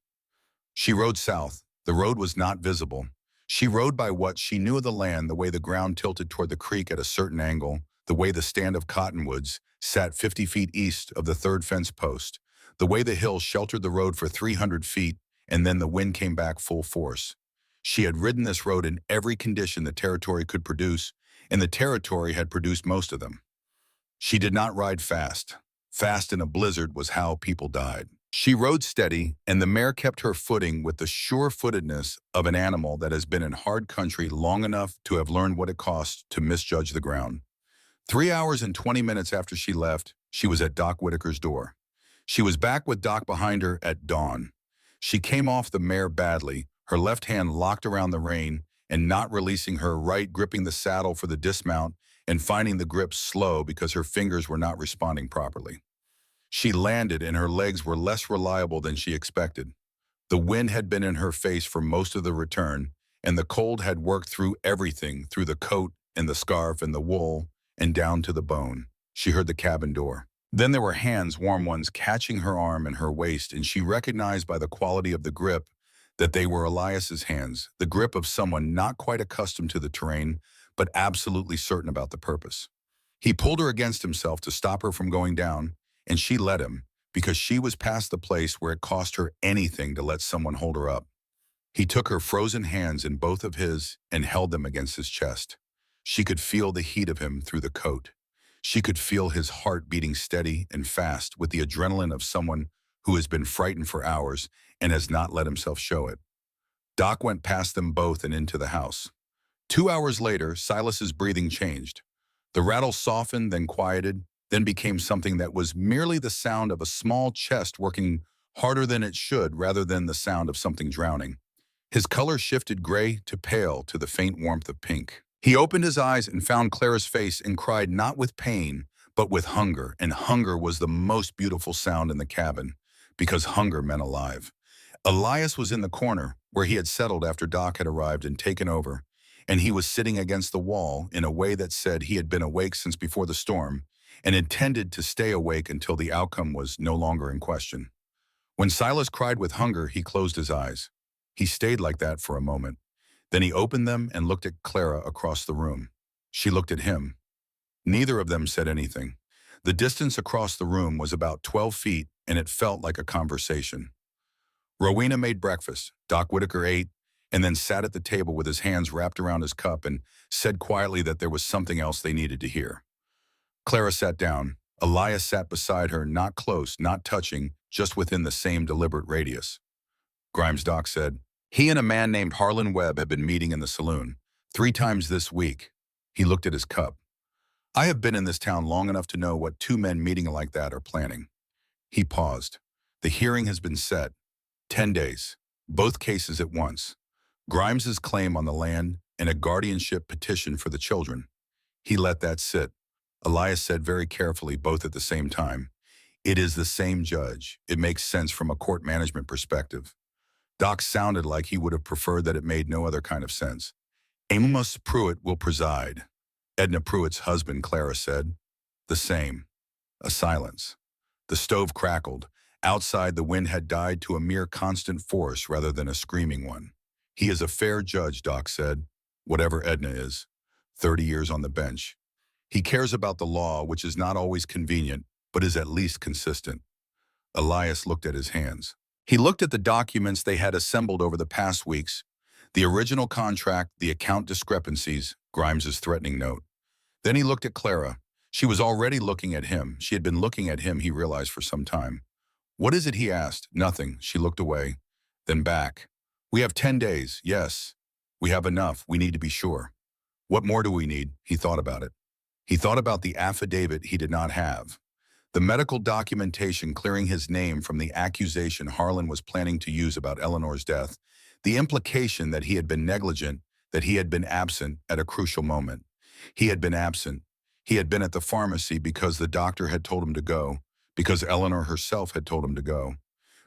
She rode south. The road was not visible. She rode by what she knew of the land, the way the ground tilted toward the creek at a certain angle, the way the stand of cottonwoods sat 50 feet east of the third fence post, the way the hill sheltered the road for 300 feet, and then the wind came back full force. She had ridden this road in every condition the territory could produce, and the territory had produced most of them. She did not ride fast. Fast in a blizzard was how people died. She rode steady, and the mare kept her footing with the sure-footedness of an animal that has been in hard country long enough to have learned what it costs to misjudge the ground. 3 hours and 20 minutes after she left, she was at Doc Whitaker's door. She was back with Doc behind her at dawn. She came off the mare badly, her left hand locked around the rein and not releasing her right, gripping the saddle for the dismount and finding the grip slow because her fingers were not responding properly. She landed and her legs were less reliable than she expected. The wind had been in her face for most of the return, and the cold had worked through everything, through the coat and the scarf and the wool, and down to the bone. She heard the cabin door. Then there were hands, warm ones, catching her arm and her waist, and she recognized by the quality of the grip that they were Elias's hands, the grip of someone not quite accustomed to the terrain, but absolutely certain about the purpose. He pulled her against himself to stop her from going down, and she let him, because she was past the place where it cost her anything to let someone hold her up. He took her frozen hands in both of his and held them against his chest. She could feel the heat of him through the coat. She could feel his heart beating steady and fast with the adrenaline of someone who has been frightened for hours and has not let himself show it. Doc went past them both and into the house. 2 hours later, Silas's breathing changed. The rattle softened, then quieted, then became something that was merely the sound of a small chest working harder than it should rather than the sound of something drowning. His color shifted gray to pale to the faint warmth of pink. He opened his eyes and found Clara's face and cried not with pain, but with hunger, and hunger was the most beautiful sound in the cabin, because hunger meant alive. Elias was in the corner, where he had settled after Doc had arrived and taken over, and he was sitting against the wall in a way that said he had been awake since before the storm and intended to stay awake until the outcome was no longer in question. When Silas cried with hunger, he closed his eyes. He stayed like that for a moment. Then he opened them and looked at Clara across the room. She looked at him. Neither of them said anything. The distance across the room was about 12 feet, and it felt like a conversation. Rowena made breakfast. Doc Whitaker ate, and then sat at the table with his hands wrapped around his cup and said quietly that there was something else they needed to hear. Clara sat down. Elias sat beside her, not close, not touching, just within the same deliberate radius. Grimes Doc said, "He and a man named Harlan Webb have been meeting in the saloon 3 times this week." He looked at his cup. "I have been in this town long enough to know what 2 men meeting like that are planning." He paused. "The hearing has been set. 10 days. Both cases at once. Grimes's claim on the land and a guardianship petition for the children." He let that sit. Elias said very carefully, both at the same time, "It is the same judge. It makes sense from a court management perspective." Doc sounded like he would have preferred that it made no other kind of sense. "Amos Pruitt will preside." Edna Pruitt's husband, Clara said. "The same." A silence. The stove crackled. Outside, the wind had died to a mere constant force rather than a screaming one. "He is a fair judge," Doc said, "whatever Edna is. 30 years on the bench. He cares about the law, which is not always convenient, but is at least consistent." Elias looked at his hands. He looked at the documents they had assembled over the past weeks, the original contract, the account discrepancies, Grimes's threatening note. Then he looked at Clara. She was already looking at him. She had been looking at him, he realized, for some time. "What is it?" he asked. "Nothing." She looked away, then back. "We have 10 days, yes. We have enough. We need to be sure." "What more do we need?" He thought about it. He thought about the affidavit he did not have. The medical documentation clearing his name from the accusation Harlan was planning to use about Eleanor's death, the implication that he had been negligent, that he had been absent at a crucial moment. He had been absent. He had been at the pharmacy because the doctor had told him to go, because Eleanor herself had told him to go.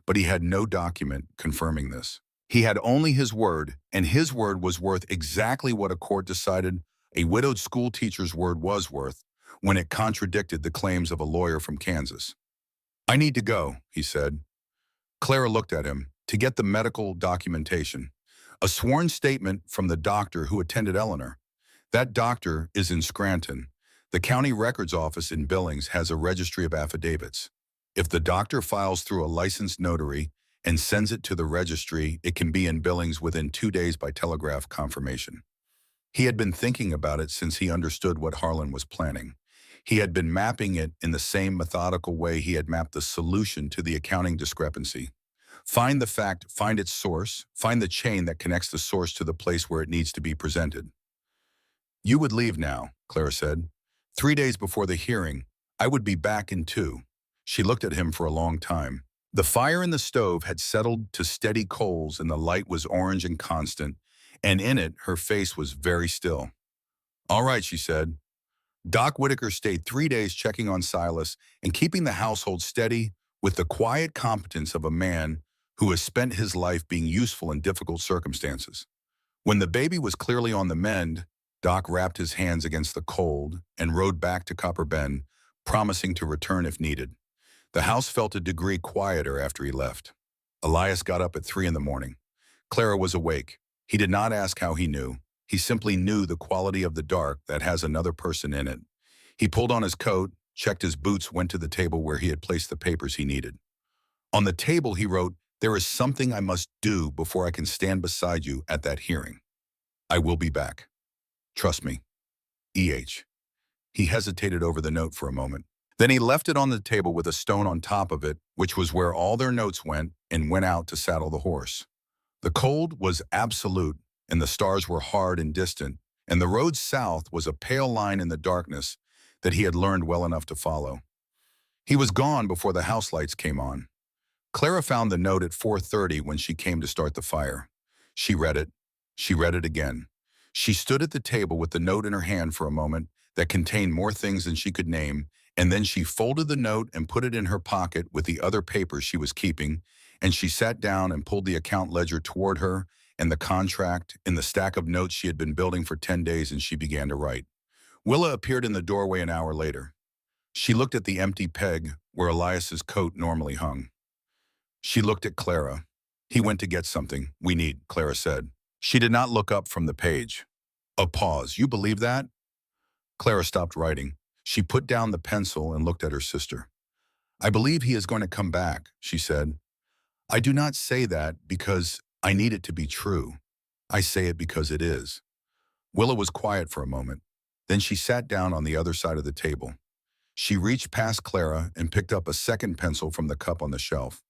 But he had no document confirming this. He had only his word, and his word was worth exactly what a court decided a widowed school teacher's word was worth when it contradicted the claims of a lawyer from Kansas. "I need to go," he said. Clara looked at him. "To get the medical documentation. A sworn statement from the doctor who attended Eleanor. That doctor is in Scranton. The county records office in Billings has a registry of affidavits. If the doctor files through a licensed notary and sends it to the registry, it can be in Billings within 2 days by telegraph confirmation." He had been thinking about it since he understood what Harlan was planning. He had been mapping it in the same methodical way he had mapped the solution to the accounting discrepancy. Find the fact, find its source, find the chain that connects the source to the place where it needs to be presented. "You would leave now," Clara said. 3 days before the hearing, I would be back in 2. She looked at him for a long time. The fire in the stove had settled to steady coals and the light was orange and constant, and in it her face was very still. "All right," she said. Doc Whitaker stayed 3 days checking on Silas and keeping the household steady with the quiet competence of a man who has spent his life being useful in difficult circumstances. When the baby was clearly on the mend, Doc wrapped his hands against the cold and rode back to Copper Bend, promising to return if needed. The house felt a degree quieter after he left. Elias got up at 3 in the morning. Clara was awake. He did not ask how he knew. He simply knew the quality of the dark that has another person in it. He pulled on his coat, checked his boots, went to the table where he had placed the papers he needed. On the table, he wrote, "There is something I must do before I can stand beside you at that hearing. I will be back. Trust me. E.H." He hesitated over the note for a moment. Then he left it on the table with a stone on top of it, which was where all their notes went, and went out to saddle the horse. The cold was absolute, and the stars were hard and distant, and the road south was a pale line in the darkness that he had learned well enough to follow. He was gone before the house lights came on. Clara found the note at 4:30 when she came to start the fire. She read it. She read it again. She stood at the table with the note in her hand for a moment that contained more things than she could name, and then she folded the note and put it in her pocket with the other papers she was keeping, and she sat down and pulled the account ledger toward her and the contract in the stack of notes she had been building for 10 days, and she began to write. Willa appeared in the doorway an hour later. She looked at the empty peg where Elias's coat normally hung. She looked at Clara. He went to get something. We need, Clara said. She did not look up from the page. A pause. You believe that? Clara stopped writing. She put down the pencil and looked at her sister. I believe he is going to come back, she said. I do not say that because I need it to be true. I say it because it is. Willa was quiet for a moment. Then she sat down on the other side of the table. She reached past Clara and picked up a second pencil from the cup on the shelf.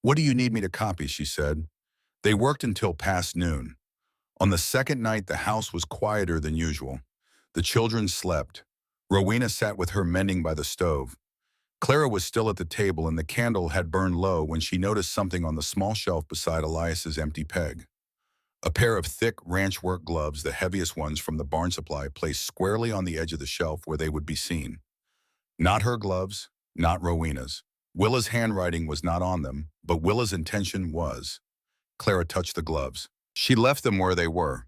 What do you need me to copy, she said. They worked until past noon. On the second night, the house was quieter than usual. The children slept. Rowena sat with her mending by the stove. Clara was still at the table and the candle had burned low when she noticed something on the small shelf beside Elias's empty peg. A pair of thick ranch work gloves, the heaviest ones from the barn supply, placed squarely on the edge of the shelf where they would be seen. Not her gloves, not Rowena's. Willa's handwriting was not on them, but Willa's intention was. Clara touched the gloves. She left them where they were.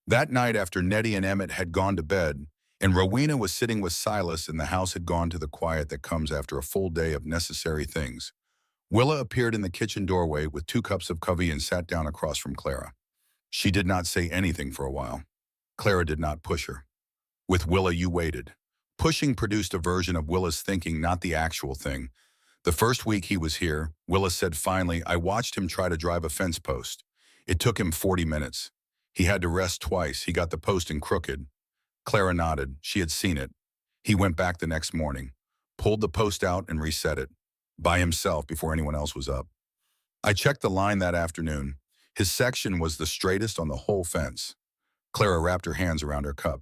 That night, after Nettie and Emmett had gone to bed, and Rowena was sitting with Silas and the house had gone to the quiet that comes after a full day of necessary things, Willa appeared in the kitchen doorway with 2 cups of coffee and sat down across from Clara. She did not say anything for a while. Clara did not push her. With Willa, you waited. Pushing produced a version of Willa's thinking, not the actual thing. The first week he was here, Willa said finally, I watched him try to drive a fence post. It took him 40 minutes. He had to rest twice. He got the post in crooked. Clara nodded. She had seen it. He went back the next morning, pulled the post out and reset it, by himself before anyone else was up. I checked the line that afternoon. His section was the straightest on the whole fence. Clara wrapped her hands around her cup.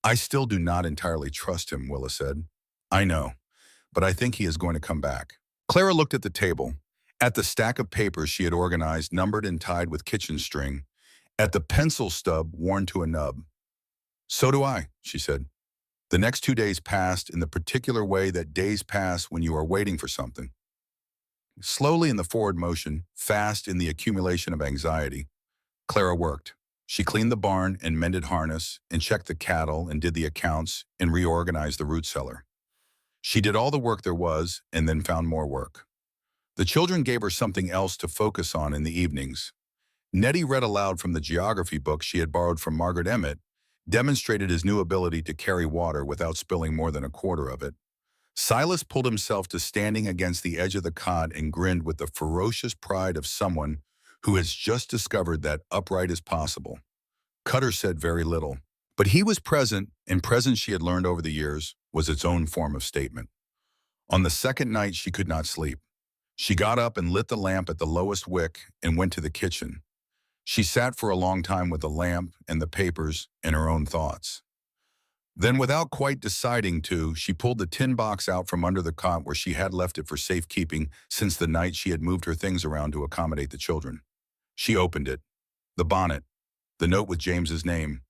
I still do not entirely trust him, Willa said. I know, but I think he is going to come back. Clara looked at the table, at the stack of papers she had organized, numbered and tied with kitchen string, at the pencil stub worn to a nub. So do I, she said. The next 2 days passed in the particular way that days pass when you are waiting for something. Slowly in the forward motion, fast in the accumulation of anxiety, Clara worked. She cleaned the barn and mended harness and checked the cattle and did the accounts and reorganized the root cellar. She did all the work there was and then found more work. The children gave her something else to focus on in the evenings. Nettie read aloud from the geography book she had borrowed from Margaret Emmett, demonstrated his new ability to carry water without spilling more than a quarter of it. Silas pulled himself to standing against the edge of the cot and grinned with the ferocious pride of someone who has just discovered that upright is possible. Cutter said very little, but he was present, and presence she had learned over the years was its own form of statement. On the second night, she could not sleep. She got up and lit the lamp at the lowest wick and went to the kitchen. She sat for a long time with the lamp and the papers and her own thoughts. Then, without quite deciding to, she pulled the tin box out from under the cot where she had left it for safekeeping since the night she had moved her things around to accommodate the children. She opened it. The bonnet, the note with James's name,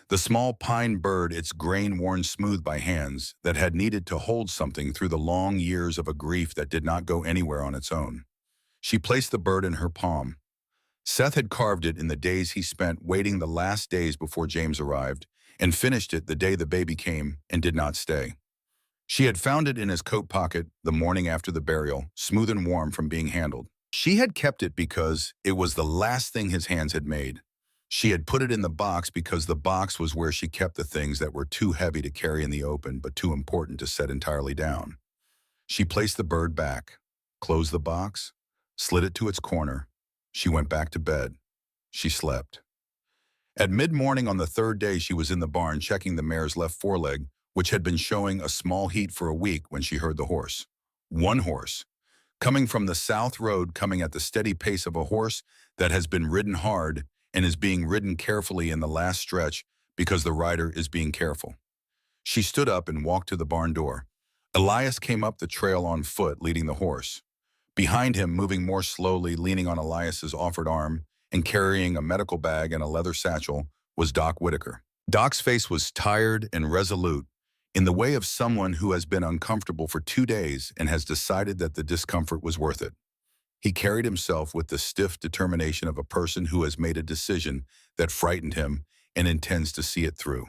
the small pine bird, its grain worn smooth by hands that had needed to hold something through the long years of a grief that did not go anywhere on its own. She placed the bird in her palm. Seth had carved it in the days he spent waiting the last days before James arrived, and finished it the day the baby came and did not stay. She had found it in his coat pocket the morning after the burial, smooth and warm from being handled. She had kept it because it was the last thing his hands had made. She had put it in the box because the box was where she kept the things that were too heavy to carry in the open but too important to set entirely down. She placed the bird back, closed the box, slid it to its corner. She went back to bed. She slept. At mid-morning on the third day, she was in the barn checking the mare's left foreleg, which had been showing a small heat for a week when she heard the horse. One horse. Coming from the south road, coming at the steady pace of a horse that has been ridden hard and is being ridden carefully in the last stretch because the rider is being careful. She stood up and walked to the barn door. Elias came up the trail on foot, leading the horse. Behind him, moving more slowly, leaning on Elias's offered arm and carrying a medical bag and a leather satchel, was Doc Whitaker. Doc's face was tired and resolute, in the way of someone who has been uncomfortable for 2 days and has decided that the discomfort was worth it. He carried himself with the stiff determination of a person who has made a decision that frightened him and intends to see it through.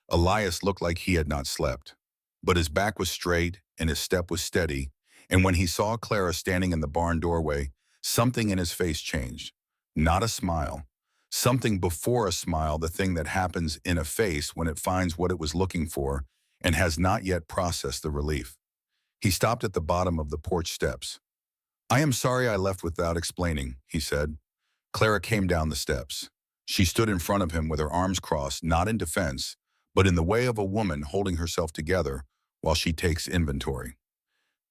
Elias looked like he had not slept, but his back was straight and his step was steady, and when he saw Clara standing in the barn doorway, something in his face changed. Not a smile. Something before a smile, the thing that happens in a face when it finds what it was looking for and has not yet processed the relief. He stopped at the bottom of the porch steps. "I am sorry I left without explaining," he said. Clara came down the steps. She stood in front of him with her arms crossed, not in defense, but in the way of a woman holding herself together while she takes inventory.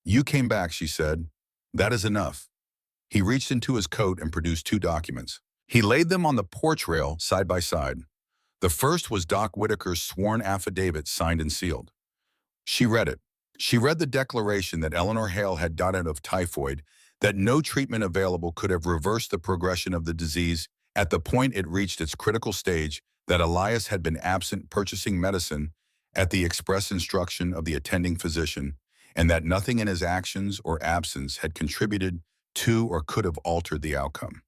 "You came back," she said. "That is enough." He reached into his coat and produced 2 documents. He laid them on the porch rail side by side. The first was Doc Whitaker's sworn affidavit, signed and sealed. She read it. She read the declaration that Eleanor Hale had died of typhoid, that no treatment available could have reversed the progression of the disease at the point it reached its critical stage, that Elias had been absent purchasing medicine at the express instruction of the attending physician, and that nothing in his actions or absence had contributed to or could have altered the outcome.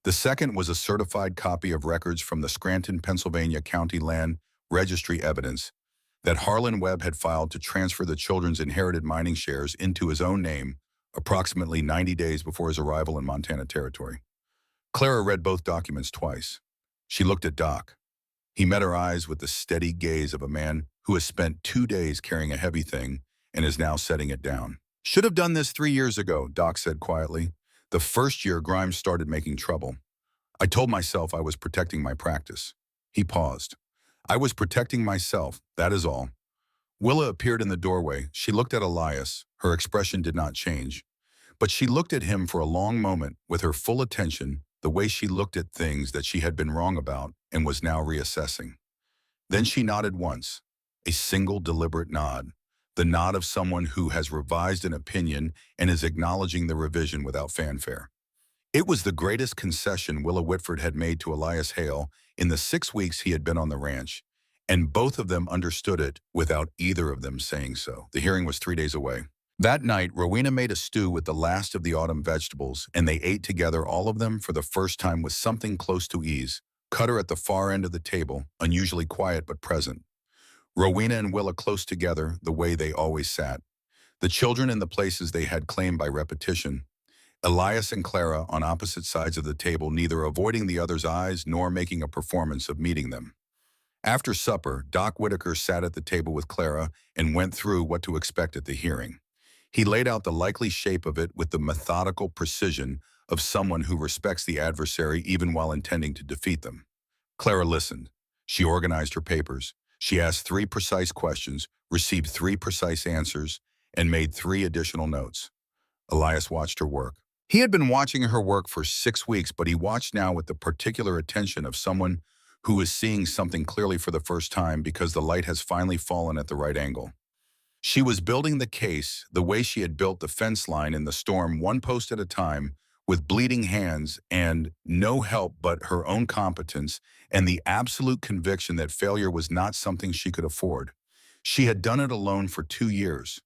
The second was a certified copy of records from the Scranton, Pennsylvania County Land Registry evidence that Harlan Webb had filed to transfer the children's inherited mining shares into his own name approximately 90 days before his arrival in Montana Territory. Clara read both documents twice. She looked at Doc. He met her eyes with the steady gaze of a man who has spent 2 days carrying a heavy thing and is now setting it down. "Should have done this 3 years ago," Doc said quietly. "The first year Grimes started making trouble. I told myself I was protecting my practice." He paused. "I was protecting myself, that is all." Willa appeared in the doorway. She looked at Elias. Her expression did not change. But she looked at him for a long moment with her full attention, the way she looked at things that she had been wrong about and was now reassessing. Then she nodded once, a single deliberate nod, the nod of someone who has revised an opinion and is acknowledging the revision without fanfare. It was the greatest concession Willa Whitford had made to Elias Hale in the 6 weeks he had been on the ranch, and both of them understood it without either of them saying so. The hearing was 3 days away. That night, Rowena made a stew with the last of the autumn vegetables, and they ate together, all of them, for the first time with something close to ease. Cutter at the far end of the table, unusually quiet but present. Rowena and Willa close together, the way they always sat. The children in the places they had claimed by repetition. Elias and Clara on opposite sides of the table, neither avoiding the other's eyes nor making a performance of meeting them. After supper, Doc Whitaker sat at the table with Clara and went through what to expect at the hearing. He laid out the likely shape of it with the methodical precision of someone who respects the adversary even while intending to defeat them. Clara listened. She organized her papers. She asked 3 precise questions, received 3 precise answers, and made 3 additional notes. Elias watched her work. He had been watching her work for 6 weeks, but he watched now with the particular attention of someone who is seeing something clearly for the first time because the light has finally fallen at the right angle. She was building the case the way she had built the fence line in the storm, one post at a time, with bleeding hands and no help but her own competence and the absolute conviction that failure was not something she could afford. She had done it alone for 2 years.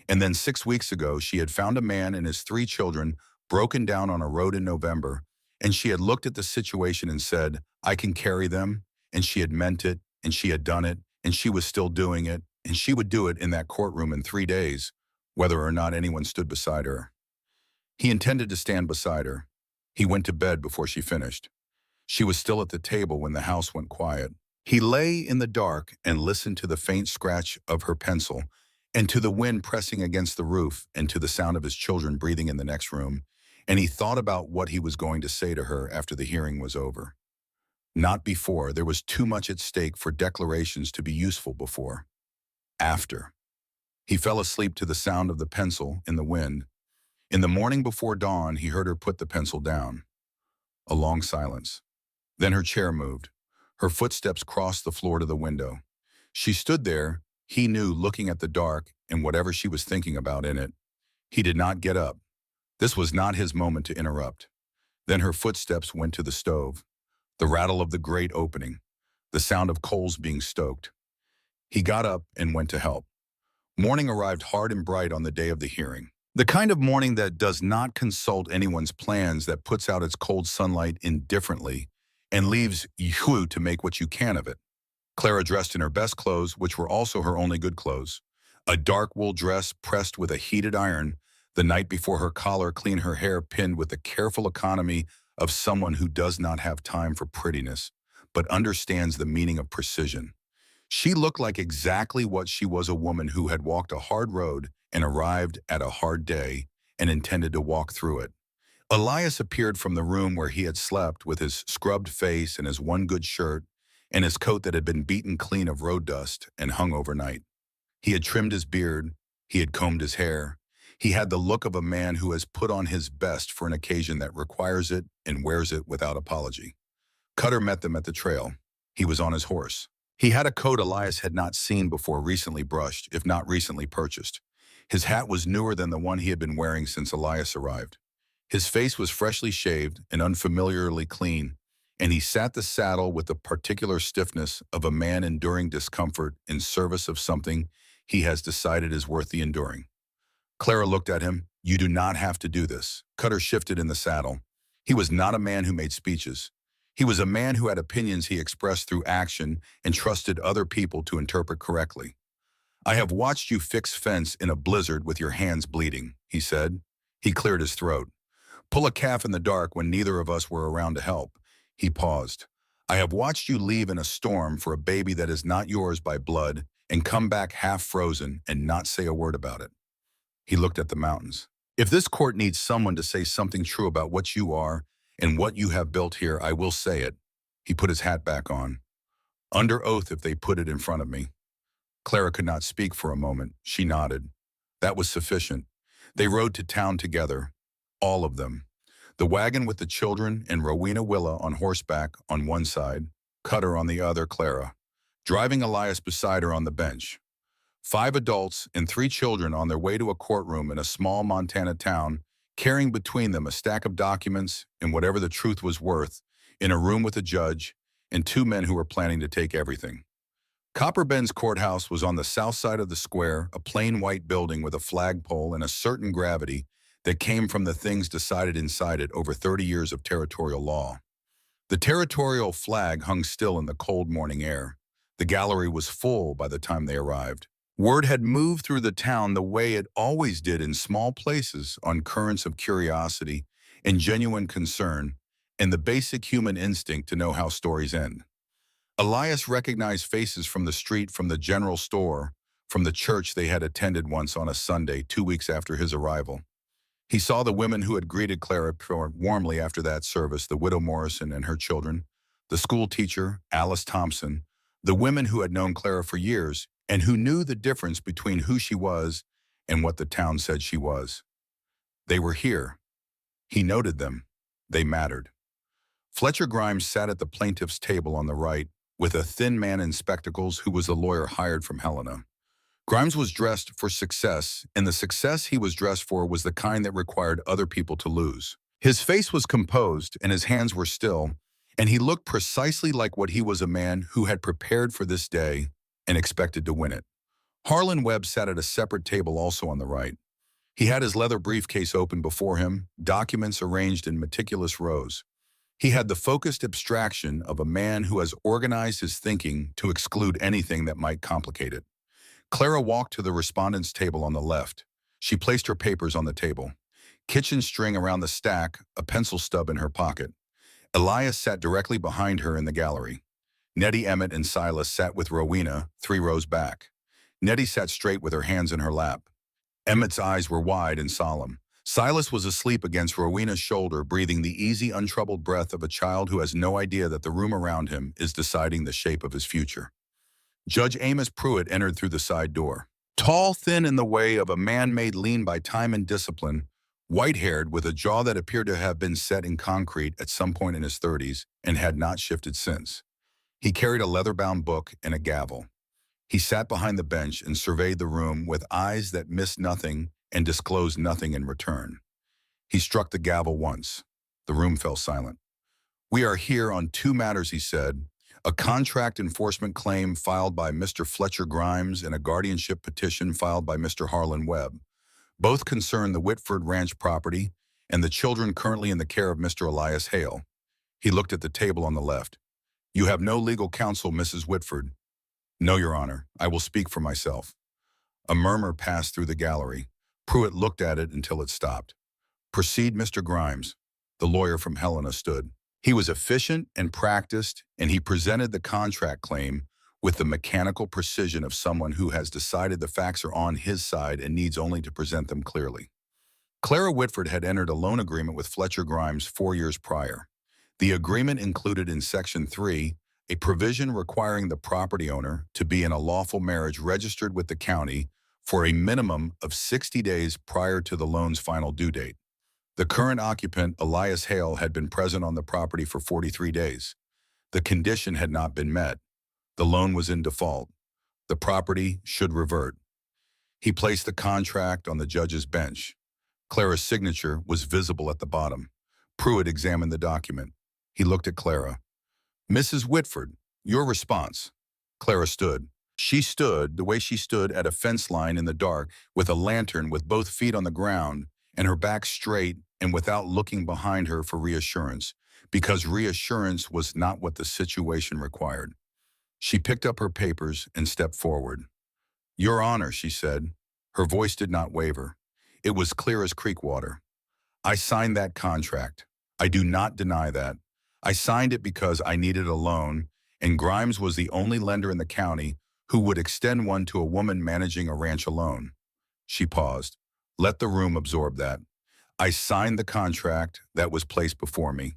And then 6 weeks ago, she had found a man and his 3 children broken down on a road in November, and she had looked at the situation and said, "I can carry them," and she had meant it, and she had done it, and she was still doing it, and she would do it in that courtroom in 3 days, whether or not anyone stood beside her. He intended to stand beside her. He went to bed before she finished. She was still at the table when the house went quiet. He lay in the dark and listened to the faint scratch of her pencil, and to the wind pressing against the roof, and to the sound of his children breathing in the next room, and he thought about what he was going to say to her after the hearing was over. Not before. There was too much at stake for declarations to be useful before. After. He fell asleep to the sound of the pencil in the wind. In the morning before dawn, he heard her put the pencil down. A long silence. Then her chair moved. Her footsteps crossed the floor to the window. She stood there, he knew, looking at the dark and whatever she was thinking about in it. He did not get up. This was not his moment to interrupt. Then her footsteps went to the stove. The rattle of the grate opening. The sound of coals being stoked. He got up and went to help. Morning arrived hard and bright on the day of the hearing. The kind of morning that does not consult anyone's plans, that puts out its cold sunlight indifferently and leaves you to make what you can of it. Clara, dressed in her best clothes, which were also her only good clothes, a dark wool dress pressed with a heated iron, the night before her collar clean, her hair pinned with the careful economy of someone who does not have time for prettiness, but understands the meaning of precision. She looked like exactly what she was, a woman who had walked a hard road and arrived at a hard day and intended to walk through it. Elias appeared from the room where he had slept with his scrubbed face and his one good shirt and his coat that had been beaten clean of road dust and hung overnight. He had trimmed his beard. He had combed his hair. He had the look of a man who has put on his best for an occasion that requires it and wears it without apology. Cutter met them at the trail. He was on his horse. He had a coat Elias had not seen before, recently brushed, if not recently purchased. His hat was newer than the one he had been wearing since Elias arrived. His face was freshly shaved and unfamiliarly clean, and he sat the saddle with the particular stiffness of a man enduring discomfort in service of something he has decided is worth the enduring. Clara looked at him. "You do not have to do this." Cutter shifted in the saddle. He was not a man who made speeches. He was a man who had opinions he expressed through action and trusted other people to interpret correctly. "I have watched you fix fence in a blizzard with your hands bleeding," he said. He cleared his throat. "Pull a calf in the dark when neither of us were around to help." He paused. "I have watched you leave in a storm for a baby that is not yours by blood and come back half frozen and not say a word about it." He looked at the mountains. "If this court needs someone to say something true about what you are and what you have built here, I will say it." He put his hat back on. "Under oath if they put it in front of me." Clara could not speak for a moment. She nodded. That was sufficient. They rode to town together. All of them. The wagon with the children and Rowena Willa on horseback on one side, Cutter on the other, Clara, driving Elias beside her on the bench. 5 adults and 3 children on their way to a courtroom in a small Montana town, carrying between them a stack of documents and whatever the truth was worth, in a room with a judge and 2 men who were planning to take everything. Copper Bend's courthouse was on the south side of the square, a plain white building with a flagpole and a certain gravity that came from the things decided inside it over 30 years of territorial law. The territorial flag hung still in the cold morning air. The gallery was full by the time they arrived. Word had moved through the town the way it always did in small places, on currents of curiosity and genuine concern, and the basic human instinct to know how stories end. Elias recognized faces from the street, from the general store, from the church they had attended once on a Sunday 2 weeks after his arrival. He saw the women who had greeted Clara warmly after that service, the widow Morrison and her children, the school teacher, Alice Thompson, the women who had known Clara for years and who knew the difference between who she was and what the town said she was. They were here. He noted them. They mattered. Fletcher Grimes sat at the plaintiff's table on the right, with a thin man in spectacles who was the lawyer hired from Helena. Grimes was dressed for success, and the success he was dressed for was the kind that required other people to lose. His face was composed, and his hands were still, and he looked precisely like what he was, a man who had prepared for this day and expected to win it. Harlan Webb sat at a separate table also on the right. He had his leather briefcase open before him, documents arranged in meticulous rows. He had the focused abstraction of a man who has organized his thinking to exclude anything that might complicate it. Clara walked to the respondent's table on the left. She placed her papers on the table. Kitchen string around the stack, a pencil stub in her pocket. Elias sat directly behind her in the gallery. Nettie, Emmett, and Silas sat with Rowena 3 rows back. Nettie sat straight with her hands in her lap. Emmett's eyes were wide and solemn. Silas was asleep against Rowena's shoulder, breathing the easy, untroubled breath of a child who has no idea that the room around him is deciding the shape of his future. Judge Amos Pruitt entered through the side door. Tall, thin, in the way of a man made lean by time and discipline, white-haired with a jaw that appeared to have been set in concrete at some point in his 30s and had not shifted since. He carried a leather-bound book and a gavel. He sat behind the bench and surveyed the room with eyes that missed nothing and disclosed nothing in return. He struck the gavel once. The room fell silent. "We are here on two matters," he said. "A contract enforcement claim filed by Mr. Fletcher Grimes and a guardianship petition filed by Mr. Harlan Webb. Both concern the Whitford Ranch property and the children currently in the care of Mr. Elias Hale." He looked at the table on the left. "You have no legal counsel, Mrs. Whitford." "No, Your Honor. I will speak for myself." A murmur passed through the gallery. Pruitt looked at it until it stopped. "Proceed, Mr. Grimes." The lawyer from Helena stood. He was efficient and practiced, and he presented the contract claim with the mechanical precision of someone who has decided the facts are on his side and needs only to present them clearly. Clara Whitford had entered a loan agreement with Fletcher Grimes 4 years prior. The agreement included in Section 3 a provision requiring the property owner to be in a lawful marriage registered with the county for a minimum of 60 days prior to the loan's final due date. The current occupant, Elias Hale, had been present on the property for 43 days. The condition had not been met. The loan was in default. The property should revert. He placed the contract on the judge's bench. Clara's signature was visible at the bottom. Pruitt examined the document. He looked at Clara. "Mrs. Whitford, your response." Clara stood. She stood the way she stood at a fence line in the dark with a lantern with both feet on the ground and her back straight and without looking behind her for reassurance, because reassurance was not what the situation required. She picked up her papers and stepped forward. "Your Honor," she said. Her voice did not waver. It was clear as creek water. "I signed that contract. I do not deny that. I signed it because I needed a loan, and Grimes was the only lender in the county who would extend one to a woman managing a ranch alone." She paused. "Let the room absorb that. I signed the contract that was placed before me.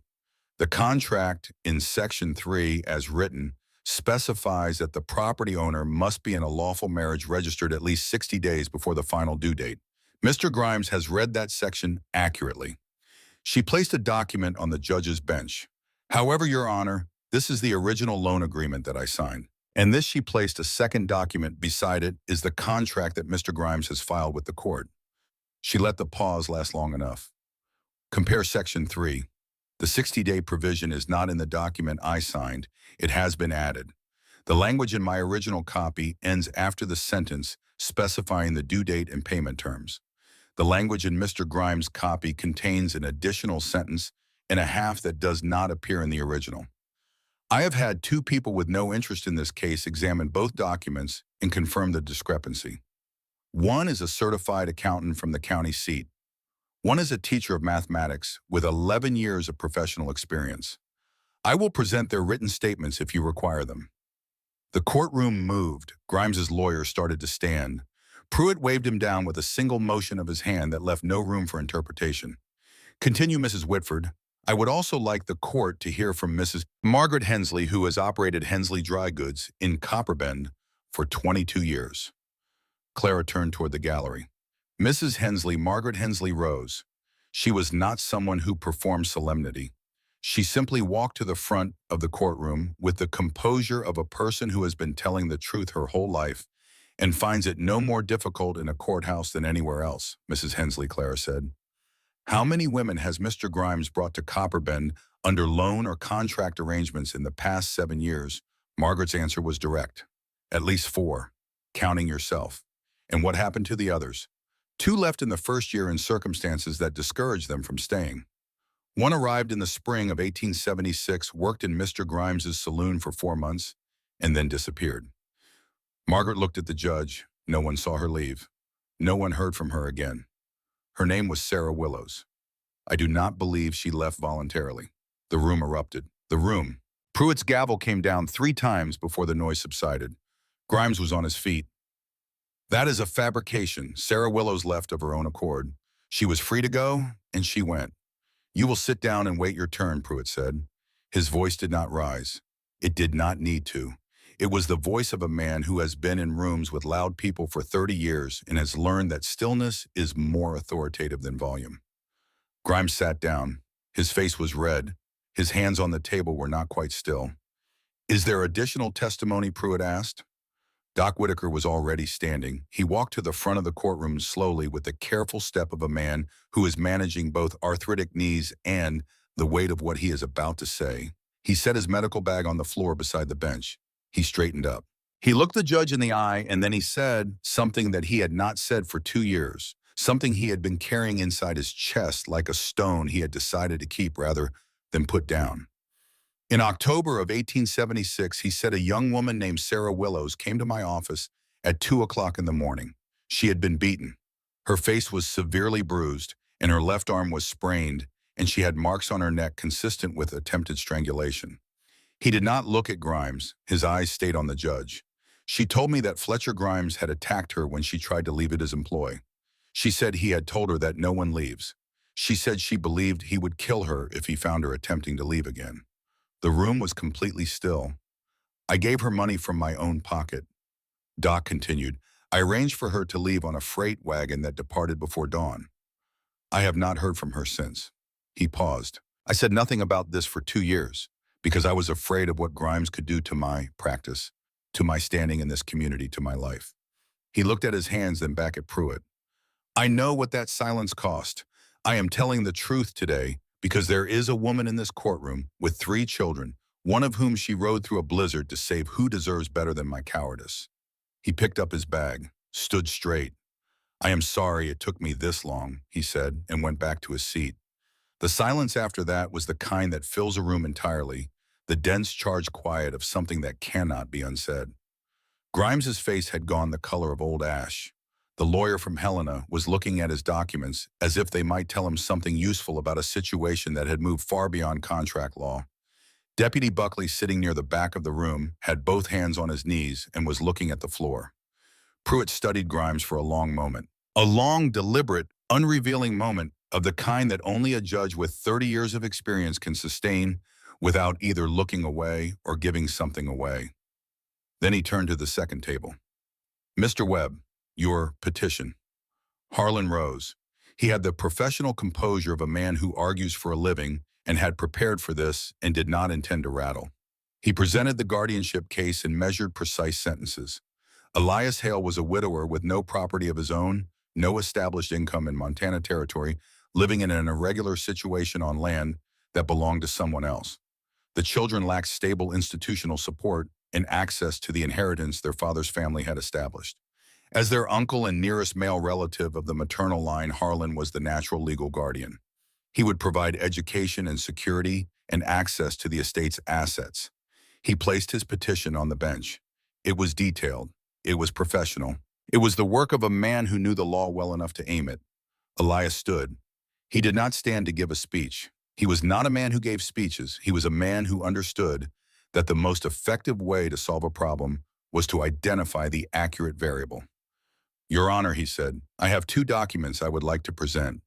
The contract in Section 3, as written, specifies that the property owner must be in a lawful marriage registered at least 60 days before the final due date. Mr. Grimes has read that section accurately." She placed a document on the judge's bench. "However, Your Honor, this is the original loan agreement that I signed. And this," she placed a second document beside it, "is the contract that Mr. Grimes has filed with the court." She let the pause last long enough. "Compare Section 3. The 60-day provision is not in the document I signed. It has been added. The language in my original copy ends after the sentence specifying the due date and payment terms. The language in Mr. Grimes' copy contains an additional sentence and a half that does not appear in the original. I have had 2 people with no interest in this case examine both documents and confirm the discrepancy. One is a certified accountant from the county seat. One is a teacher of mathematics with 11 years of professional experience. I will present their written statements if you require them." The courtroom moved. Grimes's lawyer started to stand. Pruitt waved him down with a single motion of his hand that left no room for interpretation. "Continue, Mrs. Whitford. I would also like the court to hear from Mrs. Margaret Hensley, who has operated Hensley Dry Goods in Copperbend for 22 years. Clara turned toward the gallery. Mrs. Hensley, Margaret Hensley, rose. She was not someone who performed solemnity. She simply walked to the front of the courtroom with the composure of a person who has been telling the truth her whole life and finds it no more difficult in a courthouse than anywhere else. "Mrs. Hensley," Clara said, "how many women has Mr. Grimes brought to Copperbend under loan or contract arrangements in the past 7 years?" Margaret's answer was direct. "At least 4, counting yourself." "And what happened to the others?" "2 left in the first year in circumstances that discouraged them from staying. One arrived in the spring of 1876, worked in Mr. Grimes's saloon for 4 months, and then disappeared." Margaret looked at the judge. No one saw her leave. No one heard from her again. Her name was Sarah Willows. I do not believe she left voluntarily. The room erupted. The room. Pruitt's gavel came down 3 times before the noise subsided. Grimes was on his feet. "That is a fabrication. Sarah Willows left of her own accord. She was free to go, and she went." "You will sit down and wait your turn," Pruitt said. His voice did not rise. It did not need to. It was the voice of a man who has been in rooms with loud people for 30 years and has learned that stillness is more authoritative than volume. Grimes sat down. His face was red. His hands on the table were not quite still. Is there additional testimony, Pruitt asked. Doc Whitaker was already standing. He walked to the front of the courtroom slowly with the careful step of a man who is managing both arthritic knees and the weight of what he is about to say. He set his medical bag on the floor beside the bench. He straightened up. He looked the judge in the eye, and then he said something that he had not said for 2 years, something he had been carrying inside his chest like a stone he had decided to keep rather than put down. In October of 1876, he said a young woman named Sarah Willows came to my office at 2 o'clock in the morning. She had been beaten. Her face was severely bruised, and her left arm was sprained, and she had marks on her neck consistent with attempted strangulation. He did not look at Grimes. His eyes stayed on the judge. She told me that Fletcher Grimes had attacked her when she tried to leave at his employ. She said he had told her that no one leaves. She said she believed he would kill her if he found her attempting to leave again. The room was completely still. I gave her money from my own pocket. Doc continued, I arranged for her to leave on a freight wagon that departed before dawn. I have not heard from her since. He paused. I said nothing about this for 2 years because I was afraid of what Grimes could do to my practice, to my standing in this community, to my life. He looked at his hands, then back at Pruitt. I know what that silence cost. I am telling the truth today because there is a woman in this courtroom with 3 children, one of whom she rode through a blizzard to save. Who deserves better than my cowardice? He picked up his bag, stood straight. I am sorry it took me this long, he said, and went back to his seat. The silence after that was the kind that fills a room entirely, the dense charged quiet of something that cannot be unsaid. Grimes's face had gone the color of old ash. The lawyer from Helena was looking at his documents as if they might tell him something useful about a situation that had moved far beyond contract law. Deputy Buckley, sitting near the back of the room, had both hands on his knees and was looking at the floor. Pruitt studied Grimes for a long moment. A long, deliberate, unrevealing moment of the kind that only a judge with 30 years of experience can sustain without either looking away or giving something away. Then he turned to the second table. Mr. Webb, your petition. Harlan rose. He had the professional composure of a man who argues for a living and had prepared for this and did not intend to rattle. He presented the guardianship case in measured, precise sentences. Elias Hale was a widower with no property of his own, no established income in Montana Territory, living in an irregular situation on land that belonged to someone else. The children lacked stable institutional support and access to the inheritance their father's family had established. As their uncle and nearest male relative of the maternal line, Harlan was the natural legal guardian. He would provide education and security and access to the estate's assets. He placed his petition on the bench. It was detailed. It was professional. It was the work of a man who knew the law well enough to aim it. Elias stood. He did not stand to give a speech. He was not a man who gave speeches. He was a man who understood that the most effective way to solve a problem was to identify the accurate variable. Your Honor, he said, I have 2 documents I would like to present.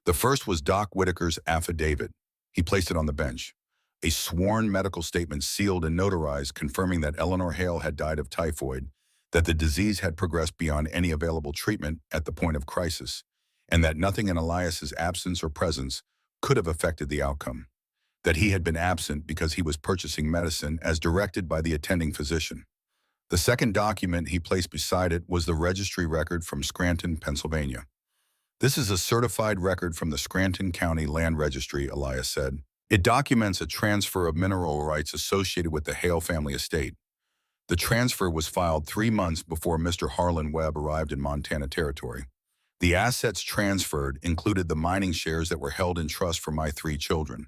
The first was Doc Whitaker's affidavit. He placed it on the bench. A sworn medical statement sealed and notarized confirming that Eleanor Hale had died of typhoid, that the disease had progressed beyond any available treatment at the point of crisis, and that nothing in Elias's absence or presence could have affected the outcome, that he had been absent because he was purchasing medicine as directed by the attending physician. The second document he placed beside it was the registry record from Scranton, Pennsylvania. This is a certified record from the Scranton County Land Registry, Elias said. It documents a transfer of mineral rights associated with the Hale family estate. The transfer was filed 3 months before Mr. Harlan Webb arrived in Montana Territory. The assets transferred included the mining shares that were held in trust for my 3 children.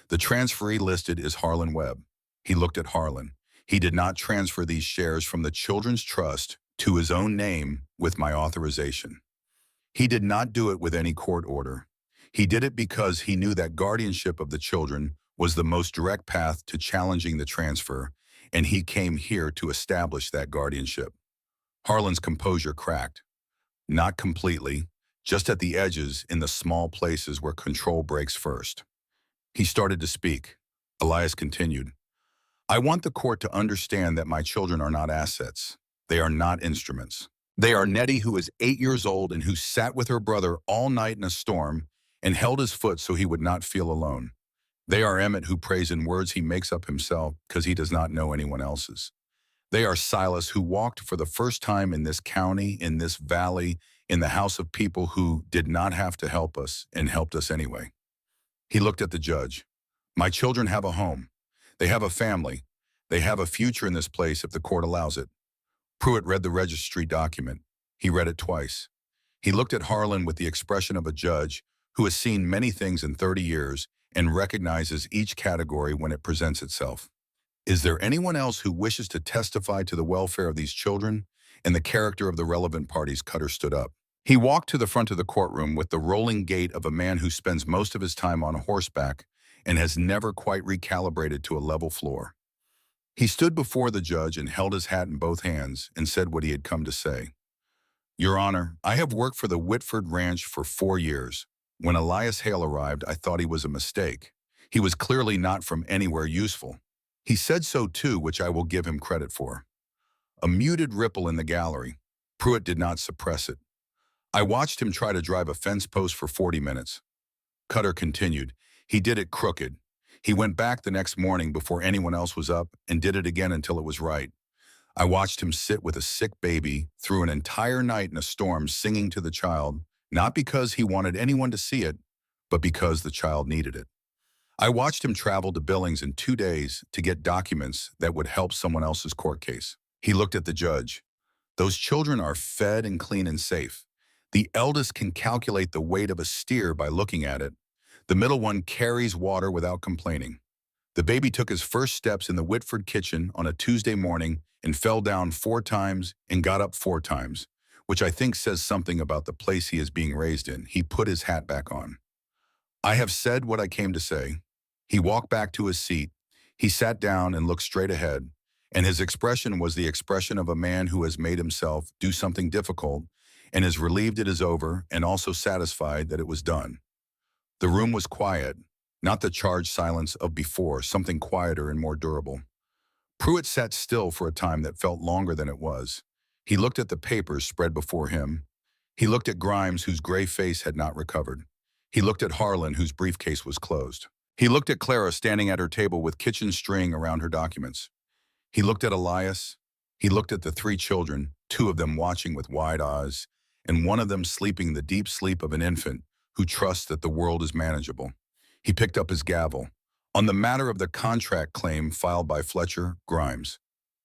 The transferee listed is Harlan Webb. He looked at Harlan. He did not transfer these shares from the children's trust to his own name with my authorization. He did not do it with any court order. He did it because he knew that guardianship of the children was the most direct path to challenging the transfer, and he came here to establish that guardianship. Harlan's composure cracked. Not completely, just at the edges in the small places where control breaks first. He started to speak. Elias continued. I want the court to understand that my children are not assets. They are not instruments. They are Nettie, who is 8 years old and who sat with her brother all night in a storm and held his foot so he would not feel alone. They are Emmett, who prays in words he makes up himself because he does not know anyone else's. They are Silas, who walked for the first time in this county, in this valley, in the house of people who did not have to help us and helped us anyway. He looked at the judge. My children have a home. They have a family. They have a future in this place if the court allows it. Pruitt read the registry document. He read it twice. He looked at Harlan with the expression of a judge who has seen many things in 30 years and recognizes each category when it presents itself. Is there anyone else who wishes to testify to the welfare of these children and the character of the relevant parties? Cutter stood up. He walked to the front of the courtroom with the rolling gait of a man who spends most of his time on horseback and has never quite recalibrated to a level floor. He stood before the judge and held his hat in both hands and said what he had come to say. Your Honor, I have worked for the Whitford Ranch for 4 years. When Elias Hale arrived, I thought he was a mistake. He was clearly not from anywhere useful. He said so too, which I will give him credit for. A muted ripple in the gallery. Pruitt did not suppress it. I watched him try to drive a fence post for 40 minutes. Cutter continued. He did it crooked. He went back the next morning before anyone else was up and did it again until it was right. I watched him sit with a sick baby through an entire night in a storm singing to the child, not because he wanted anyone to see it, but because the child needed it. I watched him travel to Billings in 2 days to get documents that would help someone else's court case. He looked at the judge. Those children are fed and clean and safe. The eldest can calculate the weight of a steer by looking at it. The middle one carries water without complaining. The baby took his first steps in the Whitford kitchen on a Tuesday morning and fell down 4 times and got up 4 times, which I think says something about the place he is being raised in. He put his hat back on. I have said what I came to say. He walked back to his seat. He sat down and looked straight ahead, and his expression was the expression of a man who has made himself do something difficult and is relieved it is over and also satisfied that it was done. The room was quiet, not the charged silence of before, something quieter and more durable. Pruitt sat still for a time that felt longer than it was. He looked at the papers spread before him. He looked at Grimes, whose gray face had not recovered. He looked at Harlan, whose briefcase was closed. He looked at Clara standing at her table with kitchen string around her documents. He looked at Elias. He looked at the 3 children, 2 of them watching with wide eyes, and one of them sleeping the deep sleep of an infant who trusts that the world is manageable. He picked up his gavel. On the matter of the contract claim filed by Fletcher Grimes,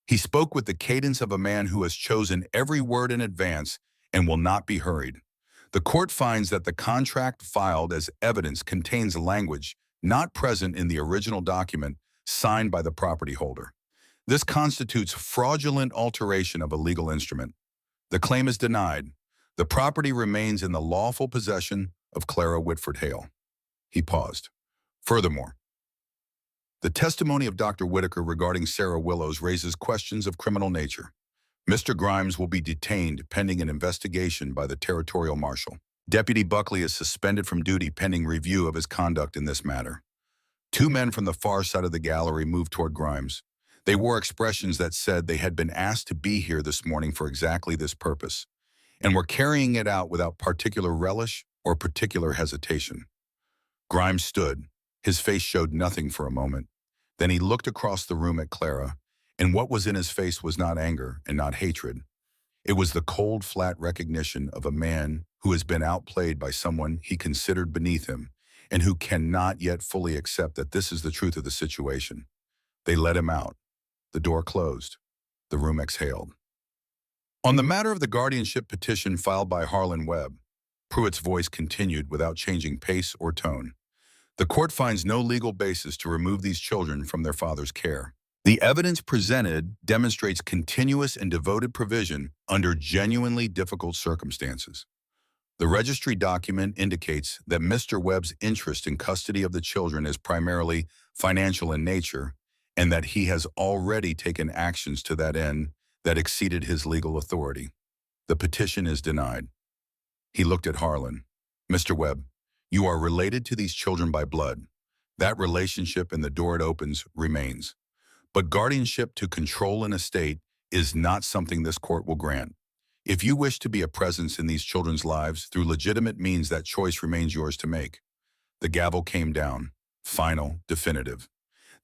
he spoke with the cadence of a man who has chosen every word in advance and will not be hurried. The court finds that the contract filed as evidence contains language not present in the original document signed by the property holder. This constitutes fraudulent alteration of a legal instrument. The claim is denied. The property remains in the lawful possession of Clara Whitford Hale. He paused. Furthermore, the testimony of Dr. Whitaker regarding Sarah Willows raises questions of criminal nature. Mr. Grimes will be detained pending an investigation by the territorial marshal. Deputy Buckley is suspended from duty pending review of his conduct in this matter. 2 men from the far side of the gallery moved toward Grimes. They wore expressions that said they had been asked to be here this morning for exactly this purpose, and were carrying it out without particular relish or particular hesitation. Grimes stood. His face showed nothing for a moment. Then he looked across the room at Clara, and what was in his face was not anger and not hatred. It was the cold, flat recognition of a man who has been outplayed by someone he considered beneath him and who cannot yet fully accept that this is the truth of the situation. They let him out. The door closed. The room exhaled. On the matter of the guardianship petition filed by Harlan Webb, Pruitt's voice continued without changing pace or tone. The court finds no legal basis to remove these children from their father's care. The evidence presented demonstrates continuous and devoted provision under genuinely difficult circumstances. The registry document indicates that Mr. Webb's interest in custody of the children is primarily financial in nature, and that he has already taken actions to that end that exceeded his legal authority. The petition is denied. He looked at Harlan. Mr. Webb, you are related to these children by blood. That relationship and the door it opens remains. But guardianship to control an estate is not something this court will grant. If you wish to be a presence in these children's lives through legitimate means, that choice remains yours to make. The gavel came down. Final, definitive.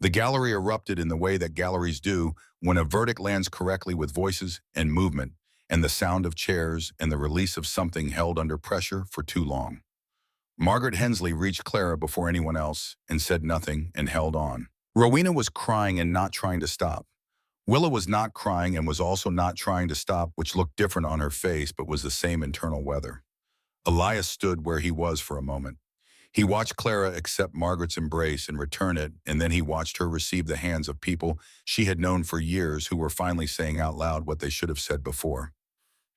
The gallery erupted in the way that galleries do when a verdict lands correctly, with voices and movement and the sound of chairs and the release of something held under pressure for too long. Margaret Hensley reached Clara before anyone else and said nothing and held on. Rowena was crying and not trying to stop. Willa was not crying and was also not trying to stop, which looked different on her face but was the same internal weather. Elias stood where he was for a moment. He watched Clara accept Margaret's embrace and return it, and then he watched her receive the hands of people she had known for years who were finally saying out loud what they should have said before.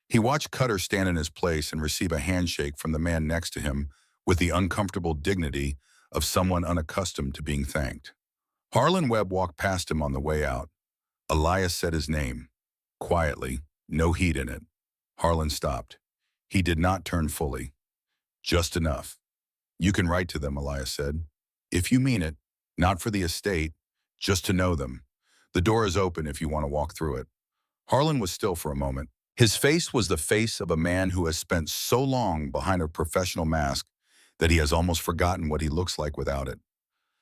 He watched Cutter stand in his place and receive a handshake from the man next to him with the uncomfortable dignity of someone unaccustomed to being thanked. Harlan Webb walked past him on the way out. Elias said his name. Quietly, no heat in it. Harlan stopped. He did not turn fully. Just enough. You can write to them, Elias said. If you mean it, not for the estate, just to know them. The door is open if you want to walk through it. Harlan was still for a moment. His face was the face of a man who has spent so long behind a professional mask that he has almost forgotten what he looks like without it.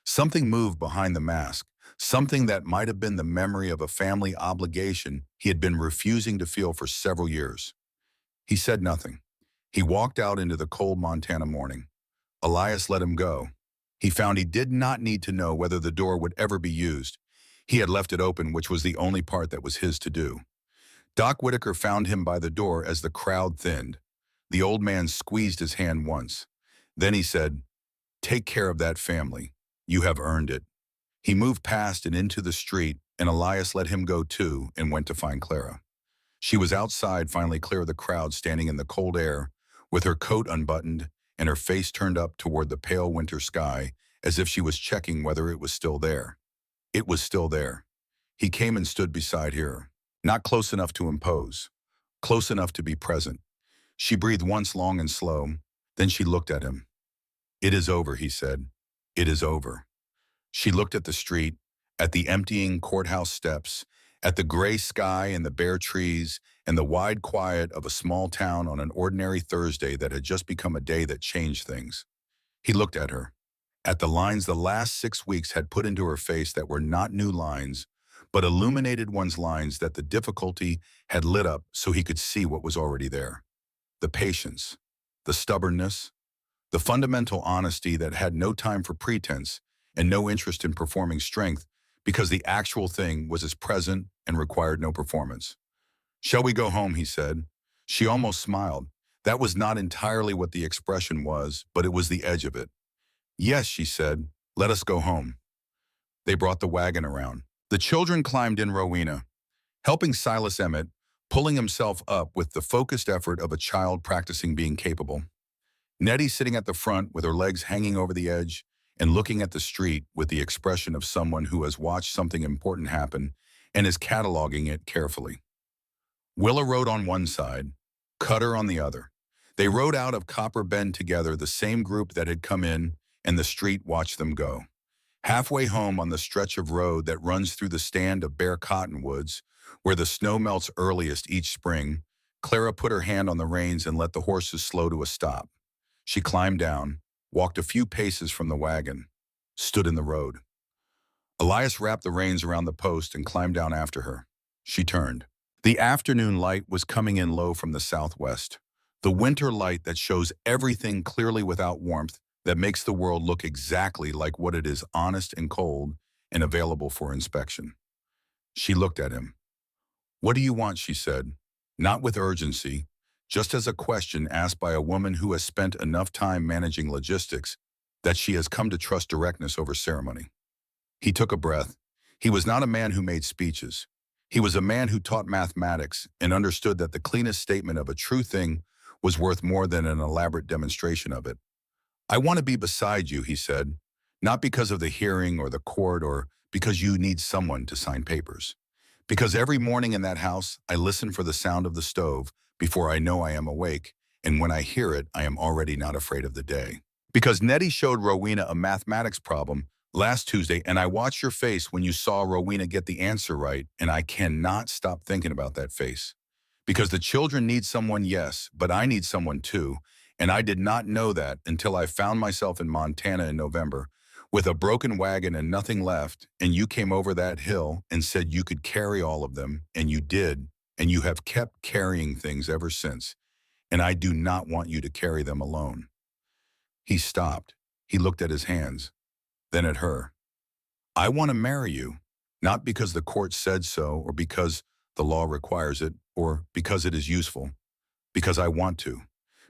Something moved behind the mask, something that might have been the memory of a family obligation he had been refusing to feel for several years. He said nothing. He walked out into the cold Montana morning. Elias let him go. He found he did not need to know whether the door would ever be used. He had left it open, which was the only part that was his to do. Doc Whitaker found him by the door as the crowd thinned. The old man squeezed his hand once. Then he said, "Take care of that family. You have earned it." He moved past and into the street, and Elias let him go too and went to find Clara. She was outside, finally clear of the crowd, standing in the cold air, with her coat unbuttoned and her face turned up toward the pale winter sky, as if she was checking whether it was still there. It was still there. He came and stood beside her, not close enough to impose, close enough to be present. She breathed once long and slow, then she looked at him. "It is over," he said. "It is over." She looked at the street, at the emptying courthouse steps, at the gray sky and the bare trees, and the wide quiet of a small town on an ordinary Thursday that had just become a day that changed things. He looked at her, at the lines the last 6 weeks had put into her face that were not new lines, but illuminated ones, lines that the difficulty had lit up so he could see what was already there. The patience, the stubbornness, the fundamental honesty that had no time for pretense and no interest in performing strength, because the actual thing was as present and required no performance. "Shall we go home?" he said. She almost smiled. That was not entirely what the expression was, but it was the edge of it. "Yes," she said, "let us go home." They brought the wagon around. The children climbed in, Rowena, helping Silas Emmett, pulling himself up with the focused effort of a child practicing being capable. Nettie sitting at the front with her legs hanging over the edge and looking at the street with the expression of someone who has watched something important happen and is cataloging it carefully. Willa rode on one side, Cutter on the other. They rode out of Copper Bend together, the same group that had come in, and the street watched them go. Halfway home on the stretch of road that runs through the stand of bare cottonwoods, where the snow melts earliest each spring, Clara put her hand on the reins and let the horses slow to a stop. She climbed down, walked a few paces from the wagon, stood in the road. Elias wrapped the reins around the post and climbed down after her. She turned. The afternoon light was coming in low from the southwest, the winter light that shows everything clearly without warmth, that makes the world look exactly like what it is, honest and cold and available for inspection. She looked at him. "What do you want?" she said, not with urgency, just as a question asked by a woman who has spent enough time managing logistics that she has come to trust directness over ceremony. He took a breath. He was not a man who made speeches. He was a man who taught mathematics and understood that the cleanest statement of a true thing was worth more than an elaborate demonstration of it. "I want to be beside you," he said, "not because of the hearing or the court or because you need someone to sign papers. Because every morning in that house, I listen for the sound of the stove before I know I am awake, and when I hear it, I am already not afraid of the day. Because Nettie showed Rowena a mathematics problem last Tuesday, and I watched your face when you saw Rowena get the answer right, and I cannot stop thinking about that face. Because the children need someone, yes, but I need someone too. And I did not know that until I found myself in Montana in November with a broken wagon and nothing left, and you came over that hill and said you could carry all of them, and you did, and you have kept carrying things ever since. And I do not want you to carry them alone. He stopped. He looked at his hands, then at her. I want to marry you, not because the court said so or because the law requires it or because it is useful, because I want to,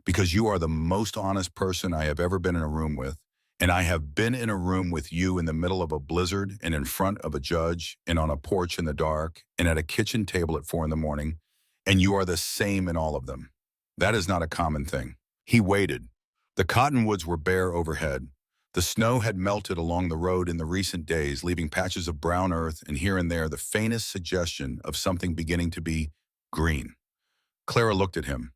because you are the most honest person I have ever been in a room with, and I have been in a room with you in the middle of a blizzard and in front of a judge and on a porch in the dark and at a kitchen table at 4 in the morning, and you are the same in all of them. That is not a common thing. He waited. The cottonwoods were bare overhead. The snow had melted along the road in the recent days, leaving patches of brown earth and here and there the faintest suggestion of something beginning to be green. Clara looked at him.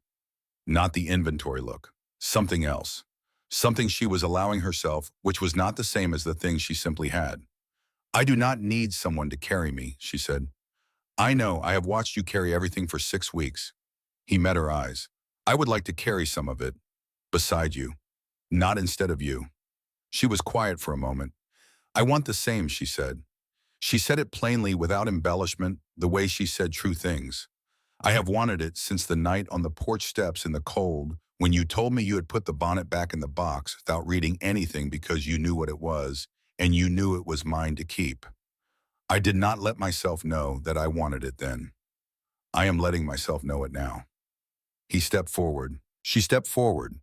Not the inventory look. Something else. Something she was allowing herself, which was not the same as the thing she simply had. I do not need someone to carry me, she said. I know, I have watched you carry everything for 6 weeks. He met her eyes. I would like to carry some of it. Beside you. Not instead of you. She was quiet for a moment. I want the same, she said. She said it plainly without embellishment, the way she said true things. I have wanted it since the night on the porch steps in the cold when you told me you had put the bonnet back in the box without reading anything because you knew what it was, and you knew it was mine to keep. I did not let myself know that I wanted it then. I am letting myself know it now. He stepped forward. She stepped forward.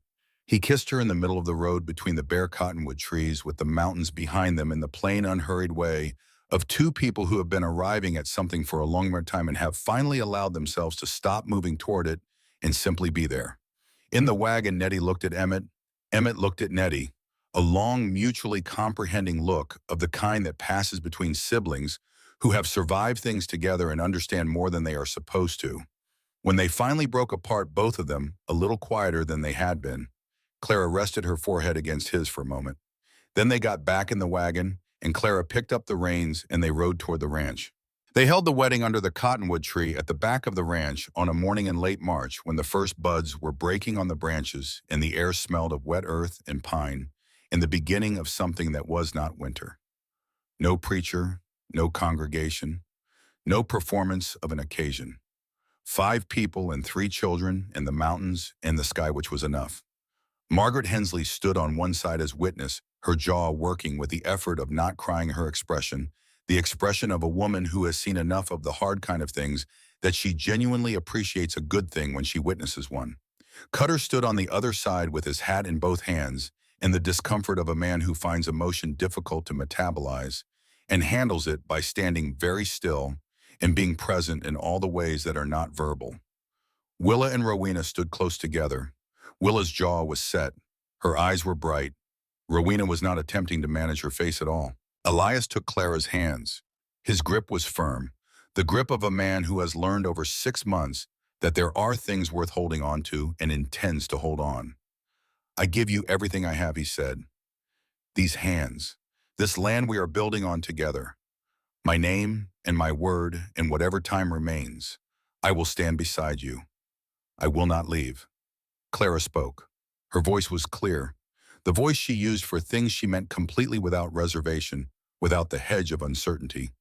He kissed her in the middle of the road between the bare cottonwood trees with the mountains behind them in the plain, unhurried way of two people who have been arriving at something for a longer time and have finally allowed themselves to stop moving toward it and simply be there. In the wagon, Nettie looked at Emmett. Emmett looked at Nettie, a long, mutually comprehending look of the kind that passes between siblings who have survived things together and understand more than they are supposed to. When they finally broke apart, both of them, a little quieter than they had been, Clara rested her forehead against his for a moment. Then they got back in the wagon, and Clara picked up the reins and they rode toward the ranch. They held the wedding under the cottonwood tree at the back of the ranch on a morning in late March when the first buds were breaking on the branches and the air smelled of wet earth and pine, and the beginning of something that was not winter. No preacher, no congregation, no performance of an occasion. 5 people and 3 children and the mountains and the sky, which was enough. Margaret Hensley stood on one side as witness, her jaw working with the effort of not crying her expression, the expression of a woman who has seen enough of the hard kind of things that she genuinely appreciates a good thing when she witnesses one. Cutter stood on the other side with his hat in both hands, in the discomfort of a man who finds emotion difficult to metabolize, and handles it by standing very still and being present in all the ways that are not verbal. Willa and Rowena stood close together. Willa's jaw was set. Her eyes were bright. Rowena was not attempting to manage her face at all. Elias took Clara's hands. His grip was firm, the grip of a man who has learned over 6 months that there are things worth holding on to and intends to hold on. I give you everything I have, he said. These hands, this land we are building on together. My name and my word and whatever time remains, I will stand beside you. I will not leave. Clara spoke. Her voice was clear, the voice she used for things she meant completely without reservation, without the hedge of uncertainty.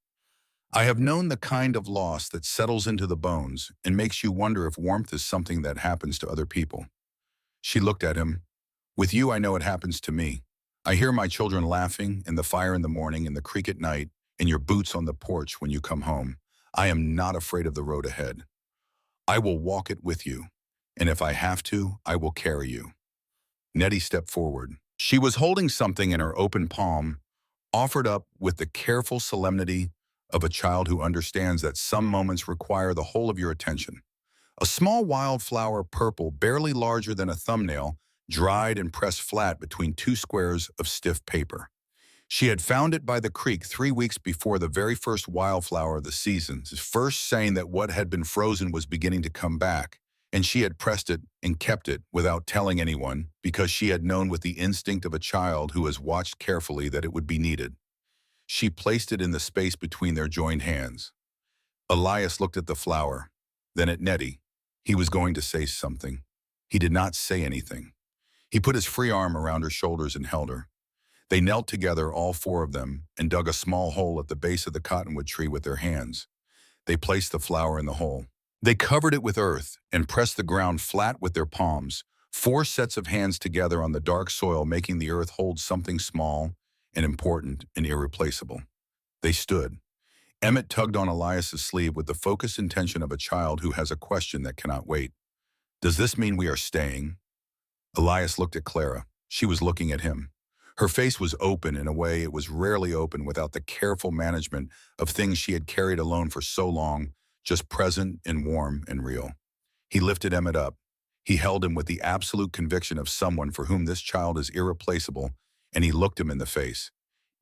I have known the kind of loss that settles into the bones and makes you wonder if warmth is something that happens to other people. She looked at him. With you, I know it happens to me. I hear my children laughing and the fire in the morning and the creak at night and your boots on the porch when you come home. I am not afraid of the road ahead. I will walk it with you, and if I have to, I will carry you. Nettie stepped forward. She was holding something in her open palm, offered up with the careful solemnity of a child who understands that some moments require the whole of your attention. A small wildflower, purple, barely larger than a thumbnail, dried and pressed flat between 2 squares of stiff paper. She had found it by the creek 3 weeks before the very first wildflower of the season, first saying that what had been frozen was beginning to come back, and she had pressed it and kept it without telling anyone because she had known with the instinct of a child who has watched carefully that it would be needed. She placed it in the space between their joined hands. Elias looked at the flower, then at Nettie. He was going to say something. He did not say anything. He put his free arm around her shoulders and held her. They knelt together, all four of them, and dug a small hole at the base of the cottonwood tree with their hands. They placed the flower in the hole. They covered it with earth and pressed the ground flat with their palms, four sets of hands together on the dark soil, making the earth hold something small and important and irreplaceable. They stood. Emmett tugged on Elias's sleeve with the focused intention of a child who has a question that cannot wait. "Does this mean we are staying?" Elias looked at Clara. She was looking at him. Her face was open in a way it was rarely open without the careful management of things she had carried alone for so long, just present and warm and real. He lifted Emmett up. He held him with the absolute conviction of someone for whom this child is irreplaceable, and he looked him in the face.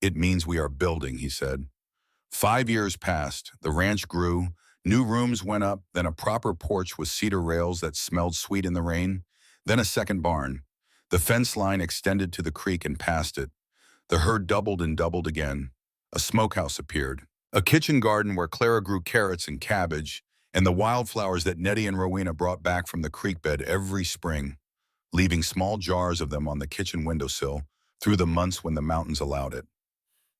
"It means we are building," he said. 5 years passed. The ranch grew. New rooms went up, then a proper porch with cedar rails that smelled sweet in the rain, then a second barn. The fence line extended to the creek and past it. The herd doubled and doubled again. A smokehouse appeared. A kitchen garden where Clara grew carrots and cabbage, and the wildflowers that Nettie and Rowena brought back from the creek bed every spring, leaving small jars of them on the kitchen windowsill through the months when the mountains allowed it.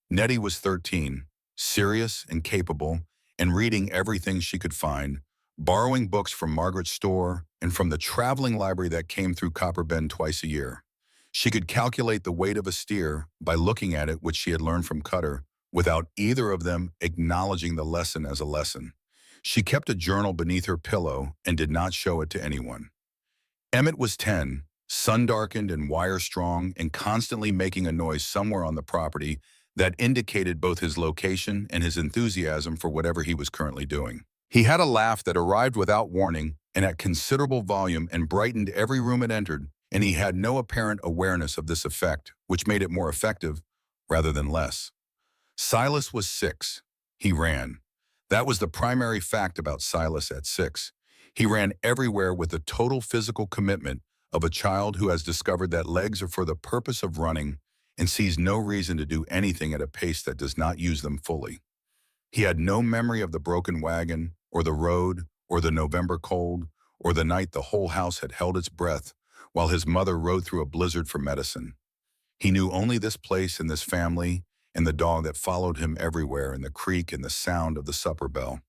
Nettie was 13, serious and capable, and reading everything she could find, borrowing books from Margaret's store and from the traveling library that came through Copper Bend twice a year. She could calculate the weight of a steer by looking at it, which she had learned from Cutter, without either of them acknowledging the lesson as a lesson. She kept a journal beneath her pillow and did not show it to anyone. Emmett was 10, sun-darkened and wire-strong, and constantly making a noise somewhere on the property that indicated both his location and his enthusiasm for whatever he was currently doing. He had a laugh that arrived without warning and at considerable volume and brightened every room it entered, and he had no apparent awareness of this effect, which made it more effective rather than less. Silas was 6. He ran. That was the primary fact about Silas at 6. He ran everywhere with the total physical commitment of a child who has discovered that legs are for the purpose of running and sees no reason to do anything at a pace that does not use them fully. He had no memory of the broken wagon, or the road, or the November cold, or the night the whole house had held its breath while his mother rode through a blizzard for medicine. He knew only this place and this family and the dog that followed him everywhere, and the creek and the sound of the supper bell.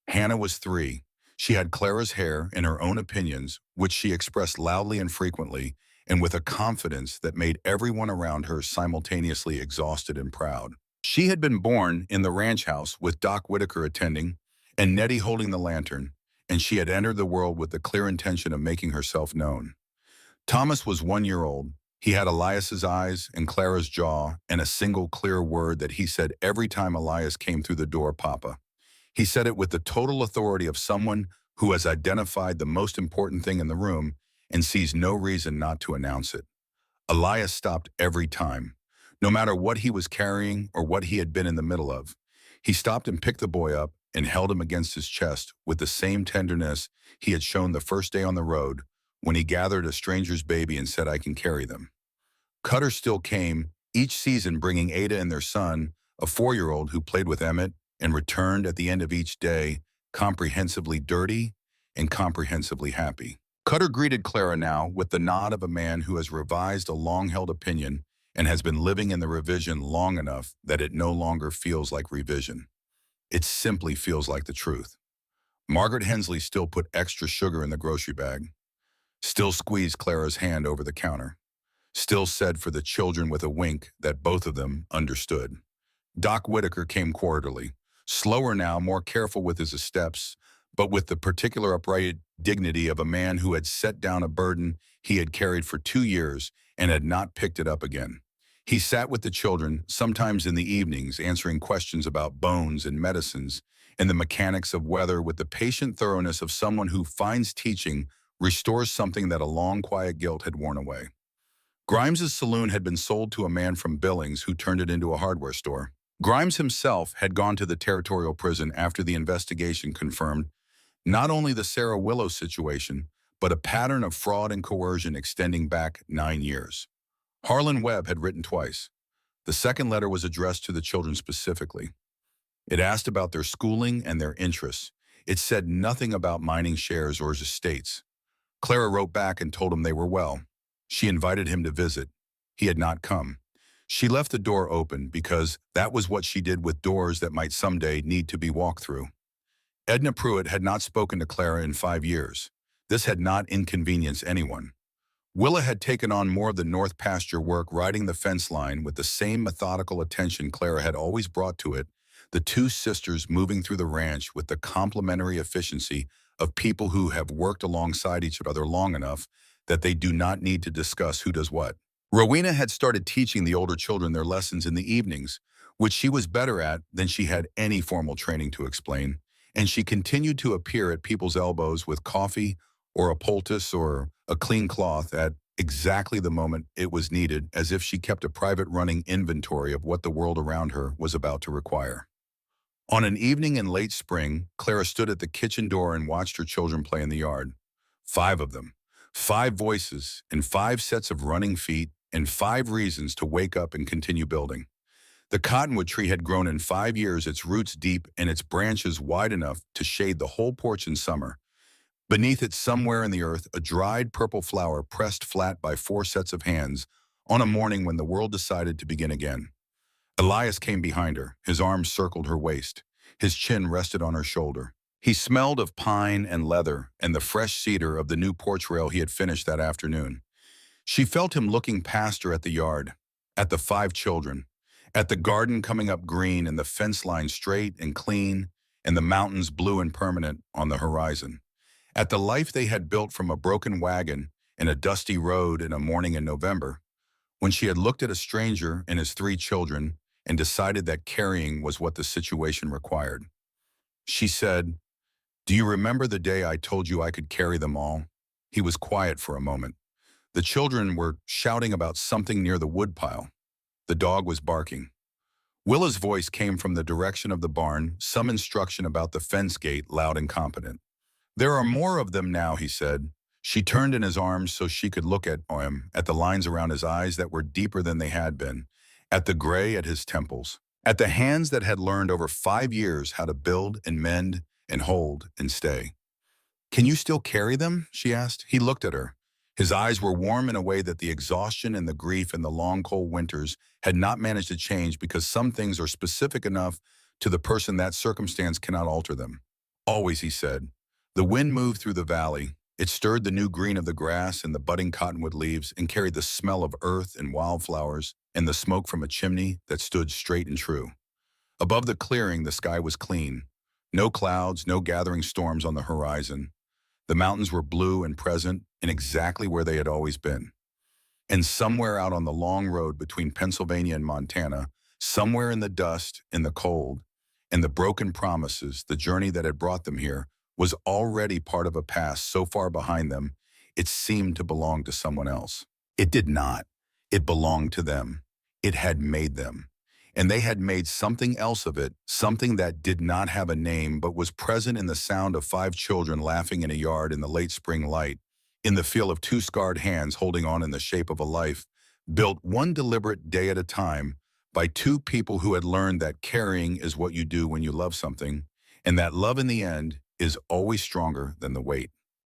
Hannah was 3. She had Clara's hair and her own opinions, which she expressed loudly and frequently, and with a confidence that made everyone around her simultaneously exhausted and proud. She had been born in the ranch house with Doc Whitaker attending and Nettie holding the lantern, and she had entered the world with the clear intention of making herself known. Thomas was 1 year old. He had Elias's eyes and Clara's jaw and a single clear word that he said every time Elias came through the door, "Papa." He said it with the total authority of someone who has identified the most important thing in the room and sees no reason not to announce it. Elias stopped every time, no matter what he was carrying or what he had been in the middle of. He stopped and picked the boy up and held him against his chest with the same tenderness he had shown the first day on the road when he gathered a stranger's baby and said, "I can carry them." Cutter still came, each season bringing Ada and their son, a 4-year-old who played with Emmett, and returned at the end of each day, comprehensively dirty and comprehensively happy. Cutter greeted Clara now with the nod of a man who has revised a long-held opinion and has been living in the revision long enough that it no longer feels like revision. It simply feels like the truth. Margaret Hensley still put extra sugar in the grocery bag, still squeezed Clara's hand over the counter, still said for the children with a wink that both of them understood. Doc Whitaker came quarterly, slower now, more careful with his steps, but with the particular upright dignity of a man who had set down a burden he had carried for 2 years and had not picked it up again. He sat with the children, sometimes in the evenings, answering questions about bones and medicines and the mechanics of weather with the patient thoroughness of someone who finds teaching restores something that a long, quiet guilt had worn away. Grimes's saloon had been sold to a man from Billings who turned it into a hardware store. Grimes himself had gone to the territorial prison after the investigation confirmed not only the Sarah Willow situation, but a pattern of fraud and coercion extending back 9 years. Harlan Webb had written twice. The second letter was addressed to the children specifically. It asked about their schooling and their interests. It said nothing about mining shares or estates. Clara wrote back and told him they were well. She invited him to visit. He had not come. She left the door open because that was what she did with doors that might someday need to be walked through. Edna Pruitt had not spoken to Clara in 5 years. This had not inconvenienced anyone. Willa had taken on more of the North Pasture work riding the fence line with the same methodical attention Clara had always brought to it, the two sisters moving through the ranch with the complementary efficiency of people who have worked alongside each other long enough that they do not need to discuss who does what. Rowena had started teaching the older children their lessons in the evenings, which she was better at than she had any formal training to explain, and she continued to appear at people's elbows with coffee or a poultice or a clean cloth at exactly the moment it was needed, as if she kept a private running inventory of what the world around her was about to require. On an evening in late spring, Clara stood at the kitchen door and watched her children play in the yard. 5 of them. 5 voices and 5 sets of running feet and 5 reasons to wake up and continue building. The cottonwood tree had grown in 5 years, its roots deep and its branches wide enough to shade the whole porch in summer. Beneath it, somewhere in the earth, a dried purple flower pressed flat by 4 sets of hands on a morning when the world decided to begin again. Elias came behind her. His arms circled her waist. His chin rested on her shoulder. He smelled of pine and leather and the fresh cedar of the new porch rail he had finished that afternoon. She felt him looking past her at the yard, at the 5 children, at the garden coming up green and the fence line straight and clean and the mountains blue and permanent on the horizon, at the life they had built from a broken wagon and a dusty road in a morning in November, when she had looked at a stranger and his 3 children and decided that carrying was what the situation required. She said, "Do you remember the day I told you I could carry them all?" He was quiet for a moment. The children were shouting about something near the woodpile. The dog was barking. Willa's voice came from the direction of the barn, some instruction about the fence gate, loud and competent. "There are more of them now," he said. She turned in his arms so she could look at him, at the lines around his eyes that were deeper than they had been, at the gray at his temples, at the hands that had learned over 5 years how to build and mend and hold and stay. "Can you still carry them?" she asked. He looked at her. His eyes were warm in a way that the exhaustion and the grief and the long cold winters had not managed to change, because some things are specific enough to the person that circumstance cannot alter them. "Always," he said. The wind moved through the valley. It stirred the new green of the grass and the budding cottonwood leaves and carried the smell of earth and wildflowers and the smoke from a chimney that stood straight and true. Above the clearing, the sky was clean. No clouds, no gathering storms on the horizon. The mountains were blue and present and exactly where they had always been. And somewhere out on the long road between Pennsylvania and Montana, somewhere in the dust, in the cold, and the broken promises, the journey that had brought them here was already part of a past so far behind them it seemed to belong to someone else. It did not. It belonged to them. It had made them. And they had made something else of it, something that did not have a name but was present in the sound of 5 children laughing in a yard in the late spring light, in the feel of 2 scarred hands holding on in the shape of a life, built one deliberate day at a time by 2 people who had learned that carrying is what you do when you love something, and that love in the end is always stronger than the weight.